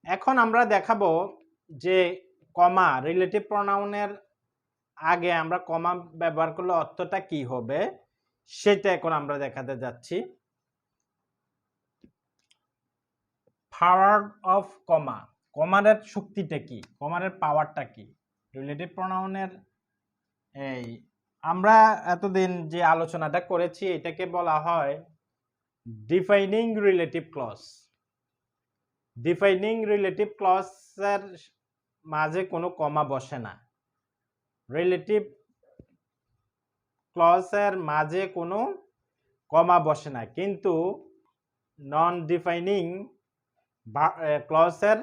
এখন আমরা দেখাবো যে কমা রিলেটিভ প্রোনাউনের আগে আমরা কমা ব্যবহার করলে অর্থটা কি হবে সেটা এখন আমরা দেখাতে যাচ্ছি। পাওয়ার অফ কমা, কমার শক্তিটা কি, কমার পাওয়ারটা কি। রিলেটিভ প্রোনাউনের এই আমরা এতদিন যে আলোচনাটা করেছি এটাকে বলা হয় defining relative clause. Defining relative ক্লজের মাঝে কোনো কমা বসে না। রিলেটিভ ক্লজের মাঝে কোনো কমা বসে না, কিন্তু নন ডিফাইনিং ক্লজের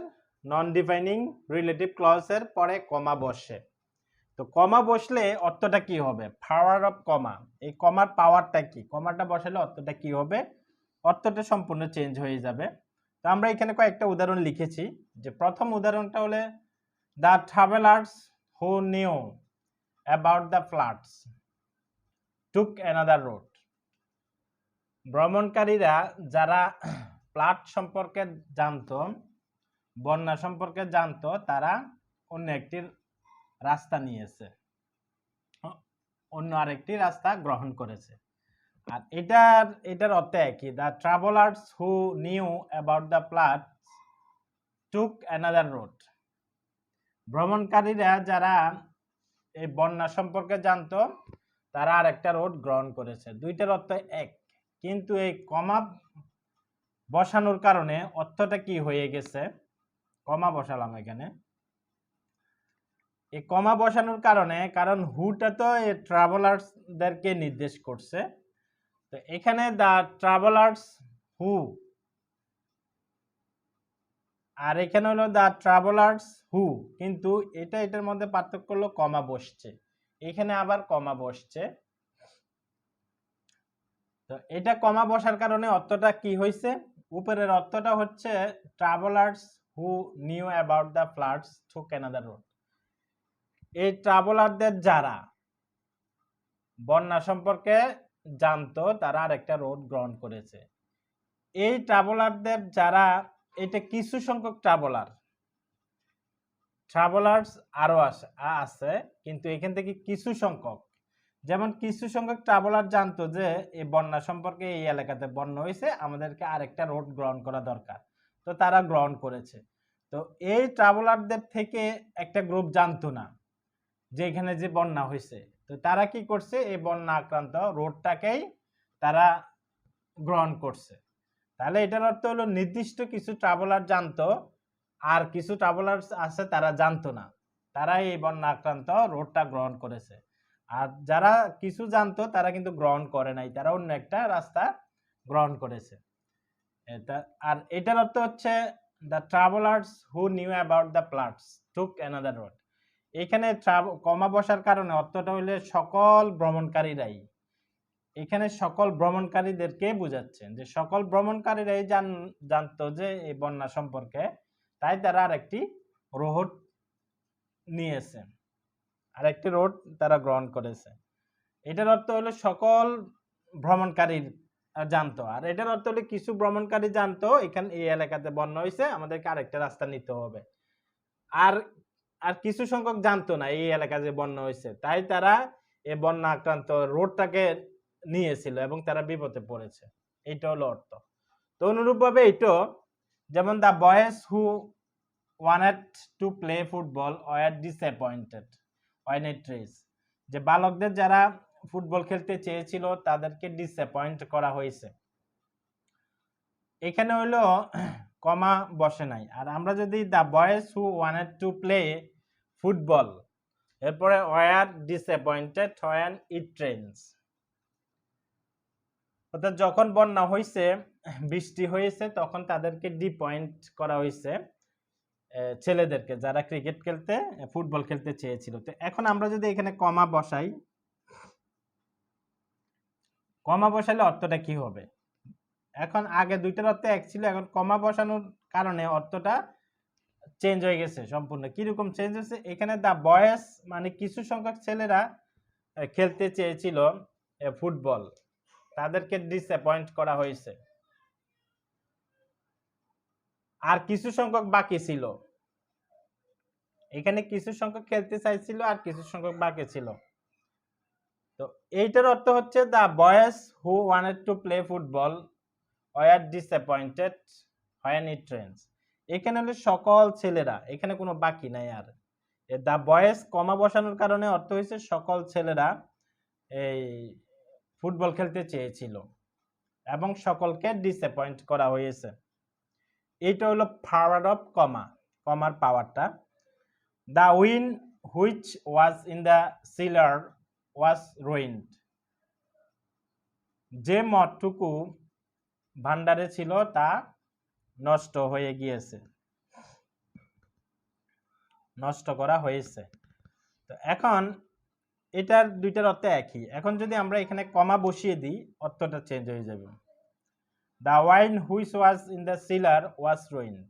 নন ডিফাইনিং রিলেটিভ ক্লজের পরে কমা বসে। তো কমা বসলে অর্থটা কি হবে, পাওয়ার অফ কমা, এই কমার পাওয়ারটা কি, কমাটা বসালে অর্থটা কি হবে, অর্থটা সম্পূর্ণ চেঞ্জ হয়ে যাবে। তো আমরা এখানে কয়েকটা উদাহরণ লিখেছি। যে প্রথম উদাহরণটা হলে the travellers who knew about the floods took another road. ভ্রমণকারীরা যারা ফ্লাড সম্পর্কে জানতো, বন্যা সম্পর্কে জানতো, তারা অন্য একটি রাস্তা নিয়েছে, অন্য আরেকটি রাস্তা গ্রহণ করেছে। আর এটার অর্থ একই, the travellers who knew about the flood took another road. ভ্রমণকারীরা যারা এই বন্যা সম্পর্কে জানতো তারা আরেকটা রোড গ্রহণ করেছে। দুইটার অর্থ এক, কিন্তু এই কমা বসানোর কারণে অর্থটা কি হয়ে গেছে, কমা বসালাম এখানে, এই কমা বসানোর কারণে, কারণ হুটা তো এই ট্রাভেলার্সদেরকে নির্দেশ করছে, তো এখানে দ্য ট্রাভেলার্স হু, আর এখানে হলো দ্য ট্রাভেলার্স হু, কিন্তু এটার মধ্যে পার্থক্য হলো কমা বসছে, এখানে আবার কমা বসছে। তো এটা কমা বসার কারণে অর্থটা কি হয়েছে, উপরের অর্থটা হচ্ছে travellers who knew about the floods took another road. এই ট্রাভেলারদের যারা বন্যা সম্পর্কে জানতো তারা আরেকটা রোড গ্রহণ করেছে। এই ট্রাভেলারদের যারা, এটা কিছু সংখ্যক ট্রাভেলার্স আরো আছে, কিন্তু এখান থেকে কিছু সংখ্যক, যেমন কিছু সংখ্যক ট্রাভেলার জানতো যে এই বন্যা সম্পর্কে এই এলাকাতে বন্যা হয়েছে, আমাদেরকে আরেকটা রোড গ্রহণ করা দরকার, তো তারা গ্রহণ করেছে। তো এই ট্রাভেলারদের থেকে একটা গ্রুপ জানতো না যে এখানে যে বন্যা হয়েছে, তো তারা কি করছে, এই বন্যা আক্রান্ত রোডটাকেই তারা গ্রহণ করছে। তাহলে এটার অর্থ হলো নির্দিষ্ট কিছু ট্রাভেলার জানতো, আর কিছু ট্রাভেলার আছে তারা জানতো না, তারা এই বন্যা আক্রান্ত রোডটা গ্রহণ করেছে। আর যারা কিছু জানতো তারা কিন্তু গ্রহণ করে নাই, তারা অন্য একটা রাস্তা গ্রহণ করেছে। আর এটার অর্থ হচ্ছে the travellers who knew about the floods took another road. এখানে কমা বসার কারণে অর্থটা হইলে সকল ভ্রমণকারীরাই, এখানে সকল ভ্রমণকারীদেরকে বোঝাচ্ছেন, যে সকল ভ্রমণকারীরাই জানতো যে এই বন্যা সম্পর্কে, তাই তারা আরেকটি রোড নিয়েছে, আরেকটি রোড তারা গ্রহণ করেছে। এটার অর্থ হলো সকল ভ্রমণকারী জানতো, আর এটার অর্থ হলো কিছু ভ্রমণকারী জানতো এখানে এই এলাকাতে বন্যা হয়েছে, আমাদেরকে আরেকটা রাস্তা নিতে হবে। আর আর কিছু সংখ্যক জানতো না এই এলাকায় যে বন্যা হয়েছে, তাই তারা এই বন্যা আক্রান্ত রোডটাকে নিয়েছিল এবং তারা বিপদে পড়েছে। এইটা হলো অর্থ। তো অনুরূপভাবে এইটা, যেমন the boys who wanted to play football were disappointed when it rains. যে বালকদের যারা ফুটবল খেলতে চেয়েছিল তাদেরকে ডিসঅ্যাপয়েন্ট করা হয়েছে। এখানে হলো কমা বসে নাই। আর আমরা যদি the boys who wanted to play football, এরপরে were disappointed when it rains, অর্থাৎ যখন বন্যা হয়েছে, বৃষ্টি হয়েছে, তখন তাদেরকে ডিপয়েন্ট করা হয়েছে ছেলেদেরকে যারা ক্রিকেট খেলতে, ফুটবল খেলতে চেয়েছিল। তো এখন আমরা যদি এখানে কমা বসাই, কমা বসালে অর্থটা কি হবে, এখন আগে দুইটার অর্থ এক ছিল, এখন কমা বসানোর কারণে অর্থটা চেঞ্জ হয়ে গেছে সম্পূর্ণ। কিরকম চেঞ্জ হয়েছে, এখানে দা বয়েজ মানে কিছু সংখ্যক ছেলেরা খেলতে চেয়েছিল ফুটবল, তাদেরকে ডিসঅ্যাপয়েন্ট করা হয়েছে। আর কিছু সংখ্যক বাকি ছিল, এখানে কিছু সংখ্যক খেলতে চাইছিল আর কিছু সংখ্যক বাকি ছিল। তো এইটার অর্থ হচ্ছে the boys who wanted to play football were disappointed when it rains. এখানে হলো সকল ছেলেরা, এখানে কোনো বাকি নাই। আর দ্য বয়েজ কমা বসানোর কারণে অর্থ হয়েছে সকল ছেলেরা এই ফুটবল খেলতে চেয়েছিল এবং সকলকে ডিসঅ্যাপয়েন্ট করা হয়েছে। এইটা হলো পাওয়ার অফ কমা, কমার পাওয়ারটা। The win which was in the sealer was ruined. যে মদটুকু ভান্ডারে ছিল তা নষ্ট হয়ে গিয়েছে, নষ্ট করা হয়েছে। তো এখন এটার দুইটার অর্থ একই। এখন যদি আমরা এখানে কমা বসিয়ে দিই অর্থটা চেঞ্জ হয়ে যাবে। The wine which was in the sealer was ruined.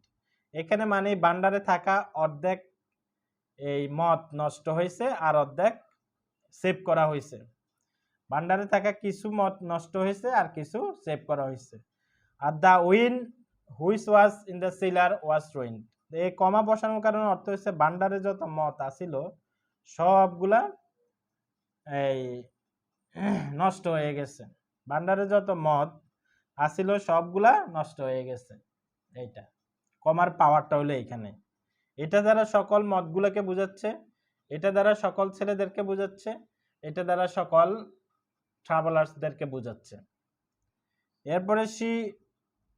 এখানে মানে ভান্ডারে থাকা অর্ধেক এই মদ নষ্ট হয়েছে আর অর্ধেক সেভ করা হয়েছে। ভান্ডারে থাকা কিছু মদ নষ্ট হয়েছে আর কিছু সেভ করা হয়েছে। Are the win which was in the sealer was ruined, এই কমা বসানোর কারণে অর্থ হচ্ছে ভান্ডারে যত মদ আছিল সবগুলা এই নষ্ট হয়ে গেছে। ভান্ডারে যত মদ আছিল সবগুলা নষ্ট হয়ে গেছে। এইটা কমার পাওয়ারটা হলো এইখানে। এটা দ্বারা সকল মদগুলোকে বোঝাচ্ছে, এটা দ্বারা সকল ছেলেদেরকে বোঝাচ্ছে, এটা দ্বারা সকল ট্রাভেলার্সদেরকে বোঝাচ্ছে। এরপরে সি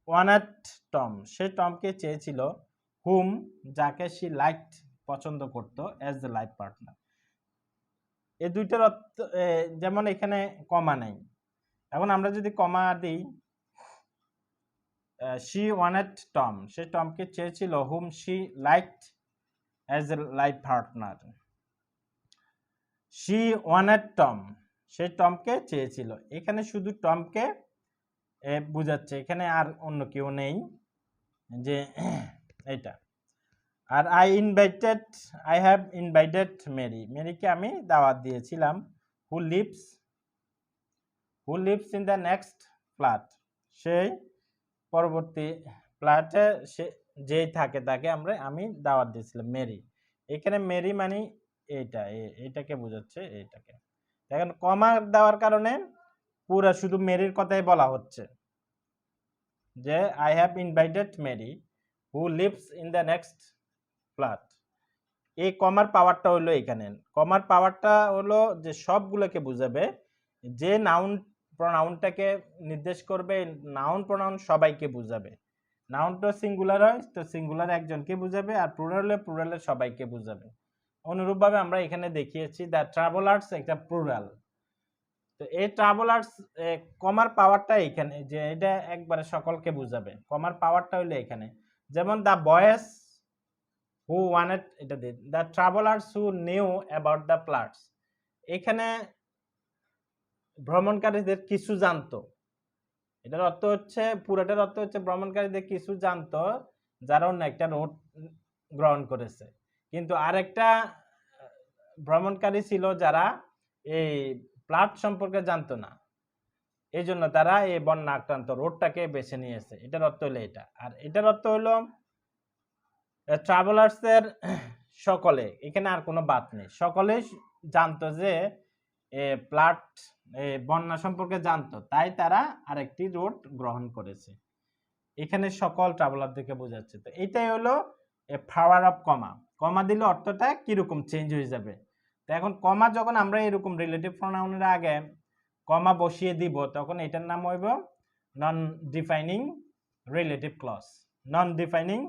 ওয়ান্টেড টম, সে টমকে চেয়েছিল, হুম যাকে সি লাইকড পছন্দ করতো, অ্যাজ দ্য লাইফ পার্টনার। এই দুইটার অর্থ যেমন এখানে কমা নেই, এখন আমরা যদি কমা দিই she wanted টম, সে টমকে চেয়েছিল, whom she liked as a life partner. she wanted Tom, সে টমকে চেয়েছিল। এখানে শুধু টমকে বোঝাচ্ছে, এখানে আর অন্য কেউ নেই যে এটা। আর I have invited মেরি, মেরিকে আমি দাওয়াত দিয়েছিলাম। who lives in the next flat, সেই পরবর্তী ফ্ল্যাটে সে যেই থাকে তাকে আমি দাওয়াত দিয়েছিলাম, মেরি। এখানে মেরি মানে এইটাকে বোঝাচ্ছে, এইটাকে। এখন কমা দেওয়ার কারণে পুরা শুধু মেরির কথাই বলা হচ্ছে যে I have invited Mary who lives in the next flat। এই কমার পাওয়ারটা হলো এখানে, কমার পাওয়ারটা হলো যে সবগুলোকে বুঝাবে, যে নাউন প্রোনাউনটাকে নির্দেশ করবে, নাউন প্রোনাউন সবাইকে বুঝাবে। নাউনটা সিঙ্গুলার হয় তো সিঙ্গুলার একজনকে বুঝাবে, আর প্লুরালে প্লুরালে সবাইকে বুঝাবে। অনুরূপভাবে আমরা এখানে দেখিয়েছি দ্য ট্রাভেলার্স একটা প্লুরাল। তো এই ট্রাভেলার্স কমার পাওয়ারটা এখানে, যে এটা একবারে সকলকে বুঝাবে, কমার পাওয়ারটা হলো এখানে। যেমন দ্য বয়েজ হু ওয়ান্টেড, এটা দিন the travellers who knew about the plots. এখানে ভ্রমণকারীদের কিছু জানতো, এটার অর্থ হচ্ছে, পুরোটার অর্থ হচ্ছে ভ্রমণকারীদের কিছু জানতো যারা অন্য একটা রুট গ্রহণ করেছে। কিন্তু আরেকটা ভ্রমণকারী ছিল যারা এই প্লট সম্পর্কে জানতো না, এই জন্য তারা এই বন্যা আক্রান্ত রোডটাকে বেছে নিয়েছে। এটার অর্থ হলো এটা। আর এটার অর্থ হলো ট্রাভেলার্সের সকলে, এখানে আর কোনো বাদ নেই, সকলেই জানতো যে প্লট বন্যা সম্পর্কে জানতো, তাই তারা আরেকটি রুট গ্রহণ করেছে। এখানে সকল ট্রাভেলারদেরকে বোঝাচ্ছে। তো এটাই হলো পাওয়ার অফ কমা। কমা দিলে অর্থটা কিরকম চেঞ্জ হয়ে যাবে। তো এখন কমা যখন আমরা এরকম রিলেটিভ প্রোনাউনের আগে কমা বসিয়ে দিব, তখন এটার নাম হইব নন ডিফাইনিং রিলেটিভ ক্লজ। নন ডিফাইনিং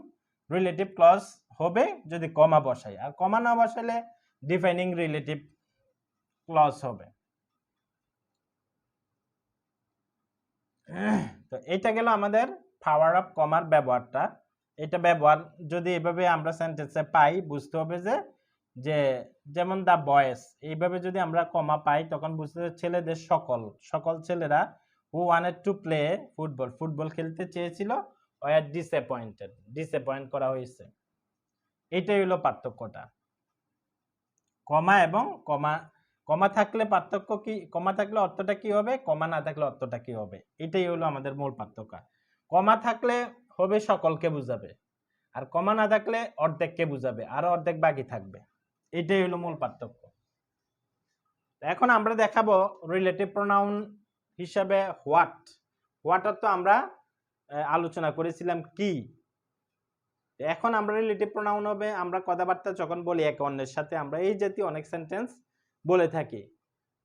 রিলেটিভ ক্লজ হবে যদি কমা বসাই, আর কমা না বসাইলে ডিফাইনিং রিলেটিভ ক্লজ হবে। তো এটা গেল আমাদের পাওয়ার অফ কমার ব্যবহারটা। এটা ব্যবহার যদি এভাবে আমরা সেন্টেন্সে পাই, বুঝতে হবে যে যেমন দা বয়েজ, এইভাবে যদি আমরা কমা পাই তখন বুঝতে হবে ছেলেদের সকল ছেলেরা হু wanted to play football, football খেলতে চেয়েছিল, ওয়ার ডিসঅ্যাপয়েন্টেড, ডিসঅ্যাপয়েন্ট করা হয়েছে। এটাই হলো পার্থক্যটা, কমা এবং কমা থাকলে পার্থক্য কি, কমা থাকলে অর্থটা কি হবে, কমা না থাকলে অর্থটা কি হবে, এটাই হলো আমাদের মূল পার্থক্য। কমা থাকলে হবে সকলকে বুঝাবে, আর কমা না থাকলে অর্ধেককে বুঝাবে আর অর্ধেক বাকি থাকবে। এটাই হলো মূল পার্থক্য। এখন আমরা দেখাবো রিলেটিভ প্রোনাউন হিসাবে হোয়াট। হোয়াট তো আমরা আলোচনা করেছিলাম কি। এখন আমরা রিলেটিভ প্রোনাউন হবে আমরা কথাবার্তা যখন বলি একে অন্যের সাথে আমরা এই জাতীয় অনেক সেন্টেন্স বলে থাকি।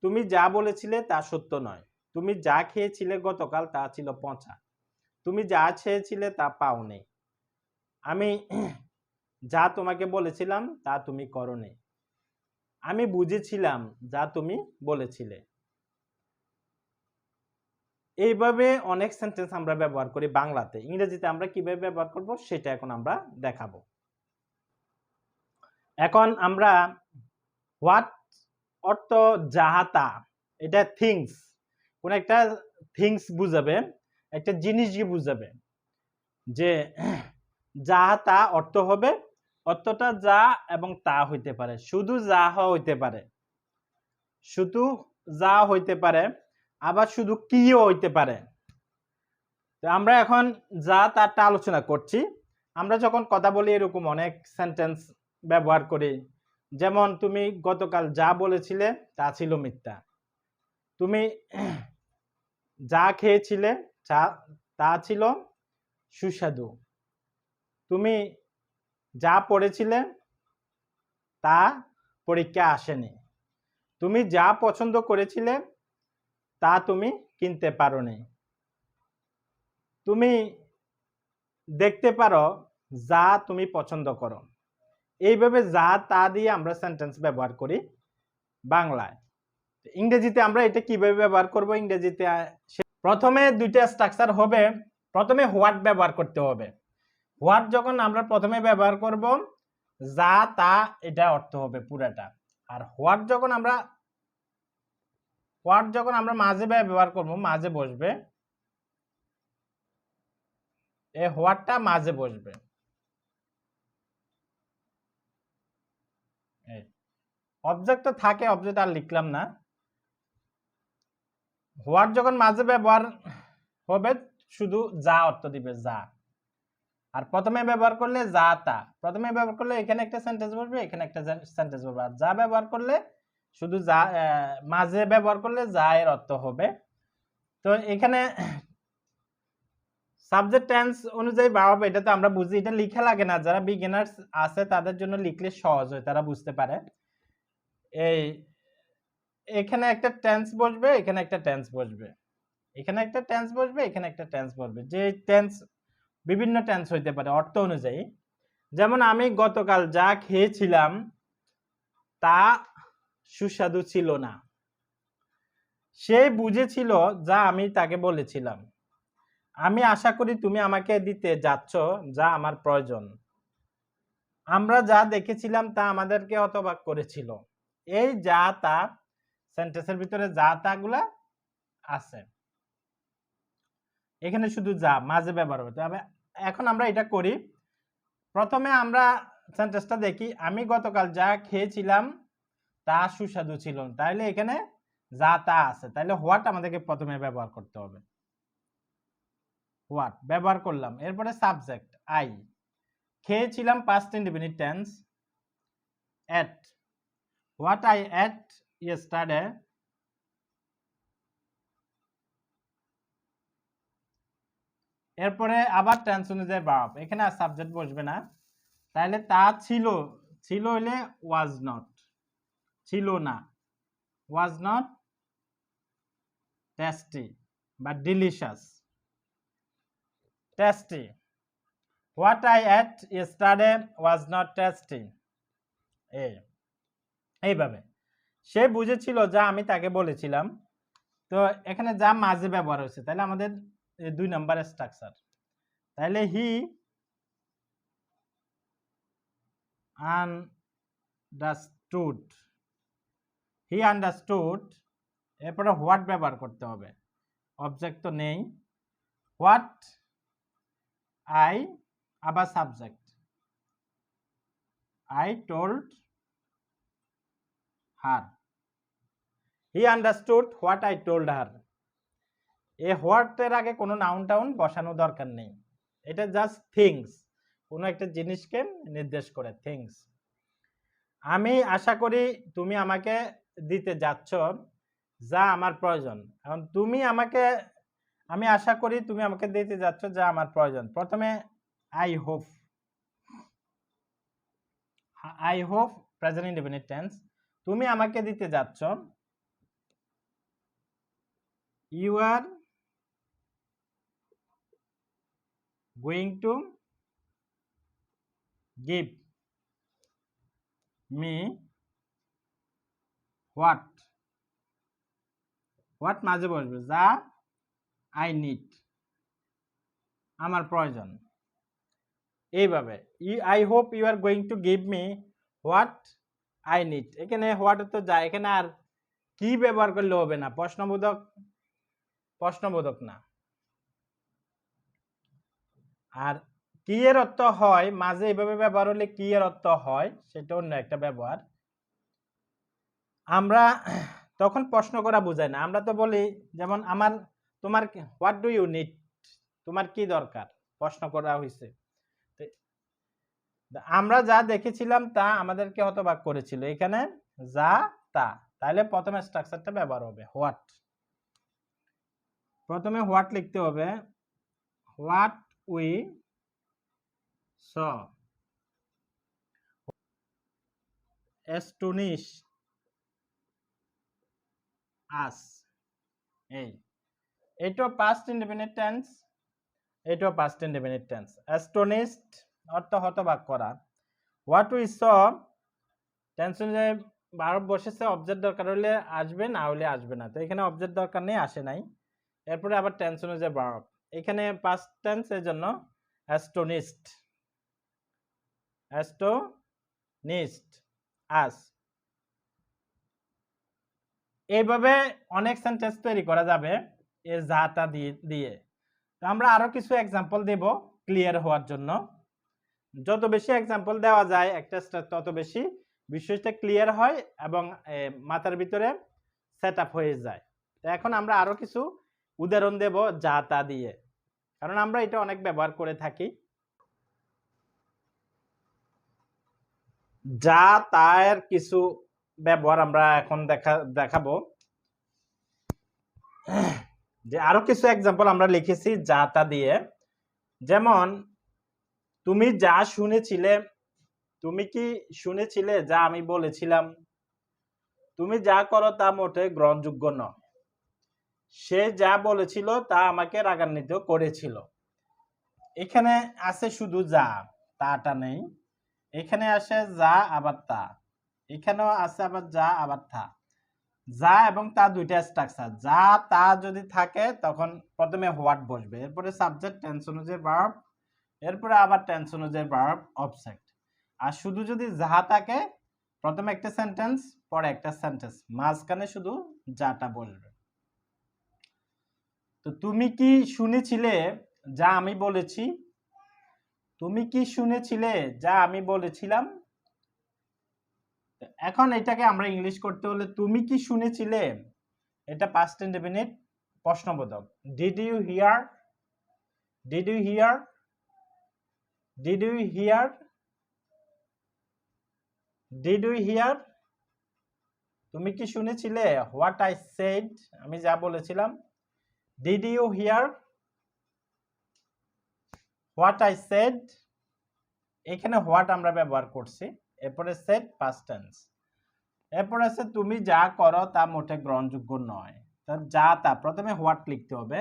তুমি যা বলেছিলে তা সত্য নয়, তুমি যা খেয়েছিলে গতকাল তা ছিল পচা, তুমি যা চেয়েছিলে তা পাওনি, আমি যা তোমাকে বলেছিলাম তা তুমি করোনি, আমি বুঝেছিলাম যা তুমি বলেছিলে। এইভাবে অনেক সেন্টেন্স আমরা ব্যবহার করি বাংলাতে। ইংরেজিতে আমরা কিভাবে ব্যবহার করব সেটা এখন আমরা দেখাবো। এখন আমরা হোয়াট অর্থ যাহা তা, এটা থিংস, কোন একটা থিংস বুঝাবে, একটা জিনিসকে বুঝাবে। যে যাহা তা অর্থ হবে, অর্থটা যা এবং তা হইতে পারে, শুধু যা হইতে পারে, শুধু যা হইতে পারে, আবার শুধু কিও হইতে পারে। তো আমরা এখন যা তারটা আলোচনা করছি। আমরা যখন কথা বলি এরকম অনেক সেন্টেন্স ব্যবহার করি। যেমন তুমি গতকাল যা বলেছিলে তা ছিল মিথ্যা, তুমি যা খেয়েছিলে তা ছিল সুস্বাদু, তুমি যা পড়েছিলে তা পরীক্ষা আসেনি, তুমি যা পছন্দ করেছিলে তা তুমি কিনতে পারোনি, তুমি দেখতে পারো যা তুমি পছন্দ করো। এইভাবে যা তা দিয়ে আমরা সেন্টেন্স ব্যবহার করি বাংলায়। ইংরেজিতে আমরা এটা কিভাবে ব্যবহার করব? ইংরেজিতে প্রথমে দুইটা স্ট্রাকচার হবে। প্রথমে হোয়াট ব্যবহার করতে হবে। হোয়াট যখন আমরা প্রথমে ব্যবহার করব, যা তা এটা অর্থ হবে পুরাটা। আর হোয়াট যখন আমরা মাঝে ব্যবহার করব, মাঝে বসবে, এই হোয়াটটা মাঝে বসবে। অবজেক্ট তো থাকে, অবজেক্ট আর লিখলাম না। হোয়াট যখন মাঝে ব্যবহার হবে শুধু যা অর্থ দিবে, যা। আর প্রথমে ব্যবহার করলে যা তা, প্রথমে ব্যবহার করলে এখানে একটা সেন্টেন্স বসবে, এখানে একটা সেন্টেন্স বসবে। আর যা ব্যবহার করলে শুধু যা, মাঝে ব্যবহার করলে যা এর অর্থ হবে। তো এখানে সাবজেক্ট টেন্স অনুযায়ী ভার্ব, এটা তো আমরা বুঝি, এটা লিখা লাগে না। যারা বিগিনার্স আছে তাদের জন্য লিখলে সহজ হয়, তারা বুঝতে পারে। এখানে একটা টেন্স বসবে, এখানে একটা টেন্স বসবে, এখানে একটা টেন্স বসবে, এখানে একটা টেন্স বসবে। যে টেন্স বিভিন্ন টেন্স হইতে পারে অর্থ অনুযায়ী। যেমন আমি গতকাল যা খেয়েছিলাম তা সুস্বাদু ছিল না, সে বুঝেছিল যা আমি তাকে বলেছিলাম, আমি আশা করি তুমি আমাকে দিতে যাচ্ছ যা আমার প্রয়োজন, আমরা যা দেখেছিলাম তা আমাদেরকে হতবাক করেছিল। এই যা তা সেন্টেন্সের ভিতরে যা তা গুলা আছে, এখানে শুধু যা মাঝে ব্যবহার হতে হবে। এখন আমরা এটা করি। প্রথমে আমরা সেন্টেন্সটা দেখি, আমি গতকাল যা খেয়েছিলাম তা সুস্বাদু ছিল। তাইলে এখানে যা তা আছে, তাইলে হোয়াট আমাদেরকে প্রথমে ব্যবহার করতে হবে। হোয়াট ব্যবহার করলাম, এরপরে সাবজেক্ট আই, খেয়েছিলাম past indefinite tense, at, what I ate yesterday, এরপরে আবার টেন্স অনুযায়ী ভার্ব, এখানে আর সাবজেক্ট বসবে না। তাহলে তা ছিল, ছিল হইলে ওয়াজ নট, ছিল না, ওয়াজ নট টেস্টি বা delicious, tasty, what I ate yesterday was not tasty. এইভাবে সে বুঝেছিল যা আমি তাকে বলেছিলাম। তো এখানে যা মাঝে ব্যবহার হয়েছে, তাহলে আমাদের 2 নম্বরের স্ট্রাকচার। তাহলে হি আন্ডারস্টুড, হি আন্ডারস্টুড, এরপরে হোয়াট ব্যবহার করতে হবে, অবজেক্ট তো নেই। হোয়াট আই, আবার subject, I told her, he understood what I told her. এই হোয়াট এর আগে কোনো নাউন টাউন বসানো দরকার নেই, এটা জাস্ট থিংস। কোনো একটা জিনিসকে নির্দেশ করে, থিংস। আমি আশা করি তুমি আমাকে দিতে যাচ্ছ যা আমার প্রয়োজন। এখন তুমি আমাকে, আমি আশা করি তুমি আমাকে দিতে যাচ্ছ যা আমার প্রয়োজন। প্রথমে I hope, I hope present indefinite tense, তুমি আমাকে দিতে যাচ্ছ, you are going to give me what, what মাঝে বসবে, যা আই নিড, আমার প্রয়োজন। এইভাবে I hope you are going to give me what I need, এখানে হোয়াট তো যায়, এখানে আর কি ব্যবহার করলে হবে না, প্রশ্নবোধক, প্রশ্নবোধক না। আর কি এর অর্থ হয় মাঝে এইভাবে ব্যবহার হলে কি এর অর্থ হয় সেটা অন্য একটা ব্যবহার। আমরা তখন প্রশ্ন করা বোঝায় না, আমরা তো বলি যেমন আমার, তোমার হোয়াট ডু ইউ নিড, তোমার কি দরকার, প্রশ্ন করা হয়েছে। আমরা যা দেখেছিলাম তা আমাদেরকে হতবাক করেছিল, এখানে যা তা, তাহলে প্রথমে স্ট্রাকচারটা ব্যবহার হবে হোয়াট। প্রথমে হোয়াট লিখতে হবে, হোয়াট উই স, অ্যাস্টনিশ আস, এইটা পাস্ট ইনডেফিনিট টেন্স, এটাও পাস্ট ইনডেফিনিট টেন্স। অ্যাস্টনিশড অর্থ হতবাক করা। হোয়াট উই স টেন্স অনুযায়ী ভার্ব বসেছে, অবজেক্ট দরকার হলে আসবে, না হলে আসবে না, তো এখানে অবজেক্ট দরকার নেই, আসে নাই। এরপরে আবার টেন্স অনুযায়ী ভার্ব, এখানে পাস্ট টেন্স এর জন্য অ্যাস্টনিশড, অ্যাস্টনিশড আস। এইভাবে অনেক সেন্টেন্স তৈরি করা যাবে এ যাটা দিয়ে। তো আমরা আরো কিছু এক্সাম্পল দেব ক্লিয়ার হওয়ার জন্য। যত বেশি এক্সাম্পল দেওয়া যায় একটা তত বেশি বিষয়টা ক্লিয়ার হয় এবং মাথার ভিতরে সেট আপ হয়ে যায়। তো এখন আমরা আরো কিছু উদাহরণ দেব যা তা দিয়ে, কারণ আমরা এটা অনেক ব্যবহার করে থাকি। যা তার কিছু ব্যবহার আমরা এখন দেখাবো। যে আরো কিছু এক্সাম্পল আমরা লিখেছি যা তা দিয়ে, যেমন তুমি যা শুনেছিলে, তুমি কি শুনেছিলে যা আমি বলেছিলাম, তুমি যা করো তা মোটে গ্রহণযোগ্য নয়, সে যা বলেছিল তা আমাকে রাগান্বিত করেছিল। এখানে আছে শুধু যা, তাটা নেই, এখানে আসে যা আবার তা, এখানেও আছে আবার যা আবার তা। যা এবং তা দুইটা স্ট্রাকচার, যা তা যদি থাকে তখন প্রথমে হোয়াট বসবে, এরপরে সাবজেক্ট টেন্স অনুযায়ী ভার্ব, এরপরে আবার টেন্স অনুযায়ী ভার্ব অবজেক্ট। আর শুধু যদি যা থাকে প্রথমে একটা সেন্টেন্স পরে একটা সেন্টেন্স, মাঝখানে শুধু যাটা বসবে। তো তুমি কি শুনেছিলে যা আমি বলেছি, তুমি কি শুনেছিলে যা আমি বলেছিলাম। এখন এটাকে আমরা ইংলিশ করতে হলে তুমি কি শুনেছিলে, এটা পাস্ট ইনডেফিনিট প্রশ্নবোধক। Did you hear, did you hear, did you hear, did you hear, তুমি কি শুনেছিলে হোয়াট আই সেড, আমি যা বলেছিলাম। Did you hear what I said, এখানে হোয়াট আমরা ব্যবহার করছি, এরপরে সেড পাস্ট টেন্স। এরপর আছে তুমি যা করো তা মোটে গ্রহণযোগ্য নয়, যা তা প্রথমে হোয়াট লিখতে হবে।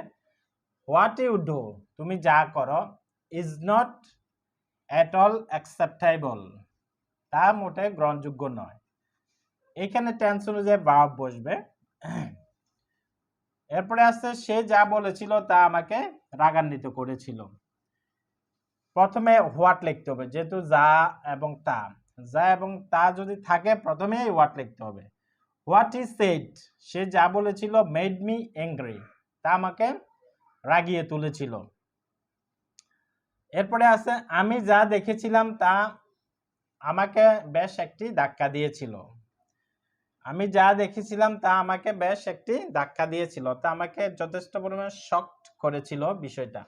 হোয়াট ইউ ডু, তুমি যা করো, is not at all acceptable, তা মোটে গ্রহণযোগ্য নয়, এখানে টেন্স অনুযায়ী ভার্ব বসবে। এরপরে আছে সে যা বলেছিল তা আমাকে রাগান্বিত করেছিল, প্রথমে হোয়াট লিখতে হবে, যেহেতু যা এবং তা, যা এবং তা যদি থাকে প্রথমে হোয়াট লিখতে হবে। হোয়াট হি সেড, সে যা বলেছিল, মেড মি অ্যাংরি, তা আমাকে রাগিয়ে তুলেছিল। এরপরে আছে আমি যা দেখেছিলাম তা আমাকে বেশ একটি ধাক্কা দিয়েছিল, আমি যা দেখেছিলাম তা আমাকে বেশ একটি ধাক্কা দিয়েছিল, তা আমাকে যথেষ্ট পরিমাণে শকড করেছিল বিষয়টা।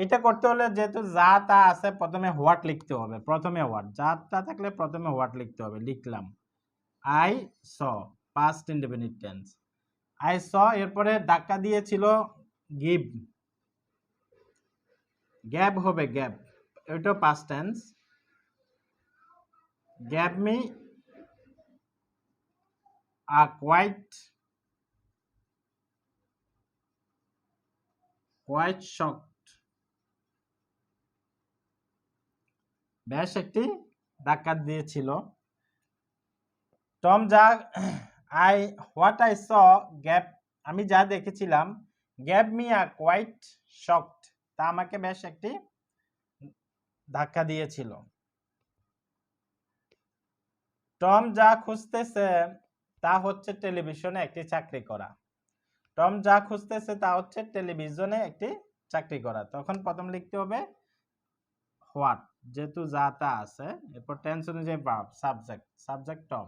এটা করতে হলে যেহেতু যা তা আছে প্রথমে হোয়াট লিখতে হবে, প্রথমে হোয়াট, যা তা থাকলে প্রথমে হোয়াট লিখতে হবে। লিখলাম I saw, past indefinite tense. I saw, এরপরে ধাক্কা দিয়েছিল গিভ, গ্যাব হবে গ্যাব, এটা past tense. Gave me a quite shocked, বেশ একটি ধাক্কা দিয়েছিল। টম যা হোয়াট আই স গ্যাপ, আমি যা দেখেছিলাম, gave me a quite shocked, তা আমাকে বেশ একটি ধাক্কা দিয়েছিল। টম যা খুঁজতেছে তা হচ্ছে টেলিভিশনে একটি চাকরি করা। টম যা খুঁজতেছে তা হচ্ছে টেলিভিশনে একটি চাকরি করা। তখন প্রথম লিখতে হবে হোয়াট, যেহেতু যা তা আছে, এরপর টেন্স অনুযায়ী ভার্ব, সাবজেক্ট, সাবজেক্ট টম।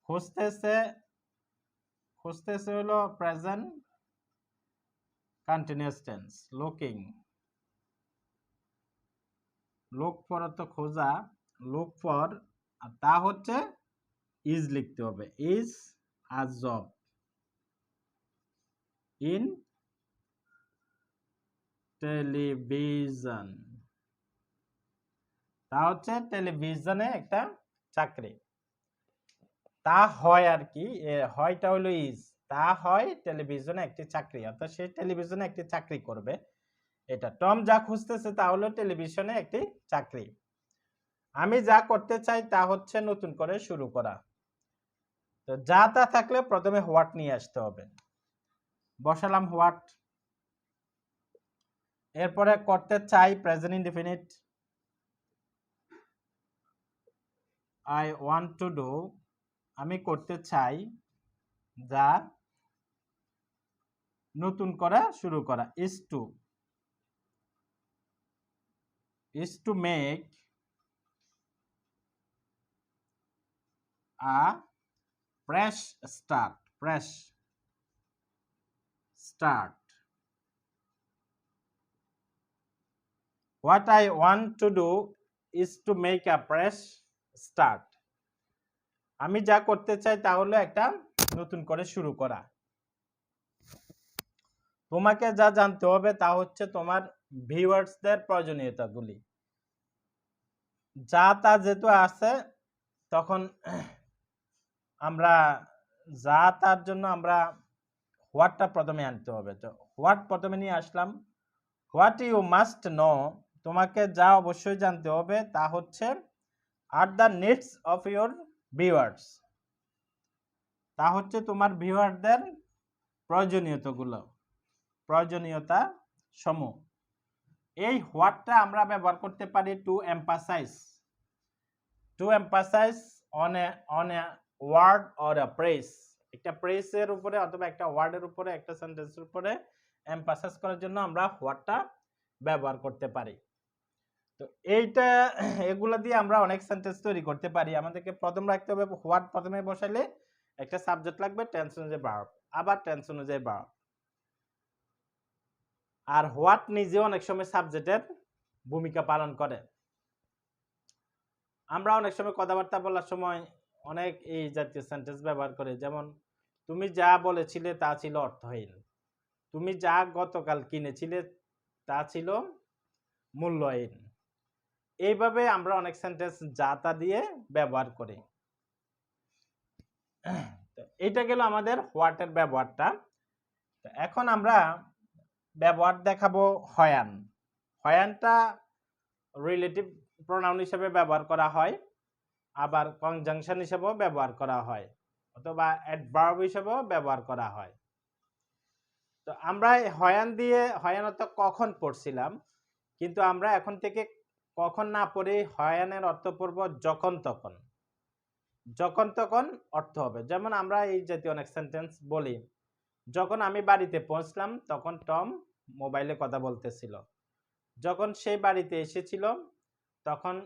খুঁজতেছে, খুঁজতেছে হলো present continuous tense. Looking, look for তো খোঁজা, লুক ফর, আর তা হচ্ছে ইজ লিখতে হবে, is a job in television, তা হচ্ছে টেলিভিশনে একটা চাকরি। তা হয় আর কি, হয়টা হলো ইজ, তা হয় টেলিভিশনে একটি চাকরি, অর্থাৎ সে টেলিভিশনে একটি চাকরি করবে। এটা টম যা খুঁজতেছে তা হলো টেলিভিশনে একটি চাকরি। আমি যা করতে চাই তা হচ্ছে নতুন করে শুরু করা। তো যা তা থাকলে প্রথমে হোয়াট নিয়ে আসতে হবে, বসালাম হোয়াট। এরপরে করতে চাই present indefinite, I want to do, আমি করতে চাই, যা নতুন করে শুরু করা, is to make a fresh start, fresh start. What I want to do is to make a fresh start. আমি যা করতে চাই তা হলো একটা নতুন করে শুরু করা। তোমাকে যা জানতে হবে তা হচ্ছে তোমার ভিউয়ার্সদের প্রয়োজনীয়তাগুলি। যা তা যেহেতু আছে, তখন আমরা যা তার জন্য আমরা হোয়াটটা প্রথমে আনতে হবে। তো হোয়াট প্রথমে নিয়ে আসলাম। হোয়াট ইউ মাস্ট নো, তোমাকে যা অবশ্যই জানতে হবে তা হচ্ছে are the needs of your viewers, তা হচ্ছে তোমার ভিউয়ারদের প্রয়োজনীয়তাগুলো, প্রয়োজনীয়তা সমূহ। এই হোয়াটটা আমরা ব্যবহার করতে পারি to emphasise, to emphasise on a word or a press, একটা প্রেসের উপরে অথবা একটা ওয়ার্ডের উপরে, একটা সেন্টেন্সের উপরে এমফাসাইজ করার জন্য আমরা হোয়াটটা ব্যবহার করতে পারি। তো এইটা, এগুলা দিয়ে আমরা অনেক সেন্টেন্স তৈরি করতে পারি। আমাদেরকে প্রথম রাখতে হবে হোয়াট, প্রথমে বসাইলে একটা সাবজেক্ট লাগবে, টেন্স অনুযায়ী ভার্ব, আবার টেন্স অনুযায়ী ভার্ব। আর হোয়াট নিজেও অনেক সময় সাবজেক্টের ভূমিকা পালন করে। আমরা অনেক সময় কথাবার্তা বলার সময় অনেক এই জাতীয় সেন্টেন্স ব্যবহার করি, যেমন তুমি যা বলেছিলে তা ছিল অর্থহীন, তুমি যা গতকাল কিনেছিলে তা ছিল মূল্যহীন। এইভাবে আমরা অনেক সেন্টেন্স যা তা দিয়ে ব্যবহার করি। এটা গেল আমাদের হোয়াটের ব্যবহারটা। এখন আমরা ব্যবহার দেখাবো হয়ান। হয়ানটা রিলেটিভ প্রোনাউন হিসেবে ব্যবহার করা হয়, আবার কনজাংশন হিসেবেও ব্যবহার করা হয়, অথবা অ্যাডভার্ব হিসেবেও ব্যবহার করা হয়। তো আমরা হয়ান দিয়ে, হয়ান অর্থ কখন পড়ছিলাম, কিন্তু আমরা এখন থেকে কখন না পড়ে হয়ানের অর্থ পড়ব যখন তখন, যখন তখন অর্থ হবে। যেমন আমরা এই জাতীয় অনেক সেন্টেন্স বলি, যখন আমি বাড়িতে পৌঁছলাম তখন টম মোবাইলে কথা বলতেছিল, যখন সে বাড়িতে এসেছিল তখন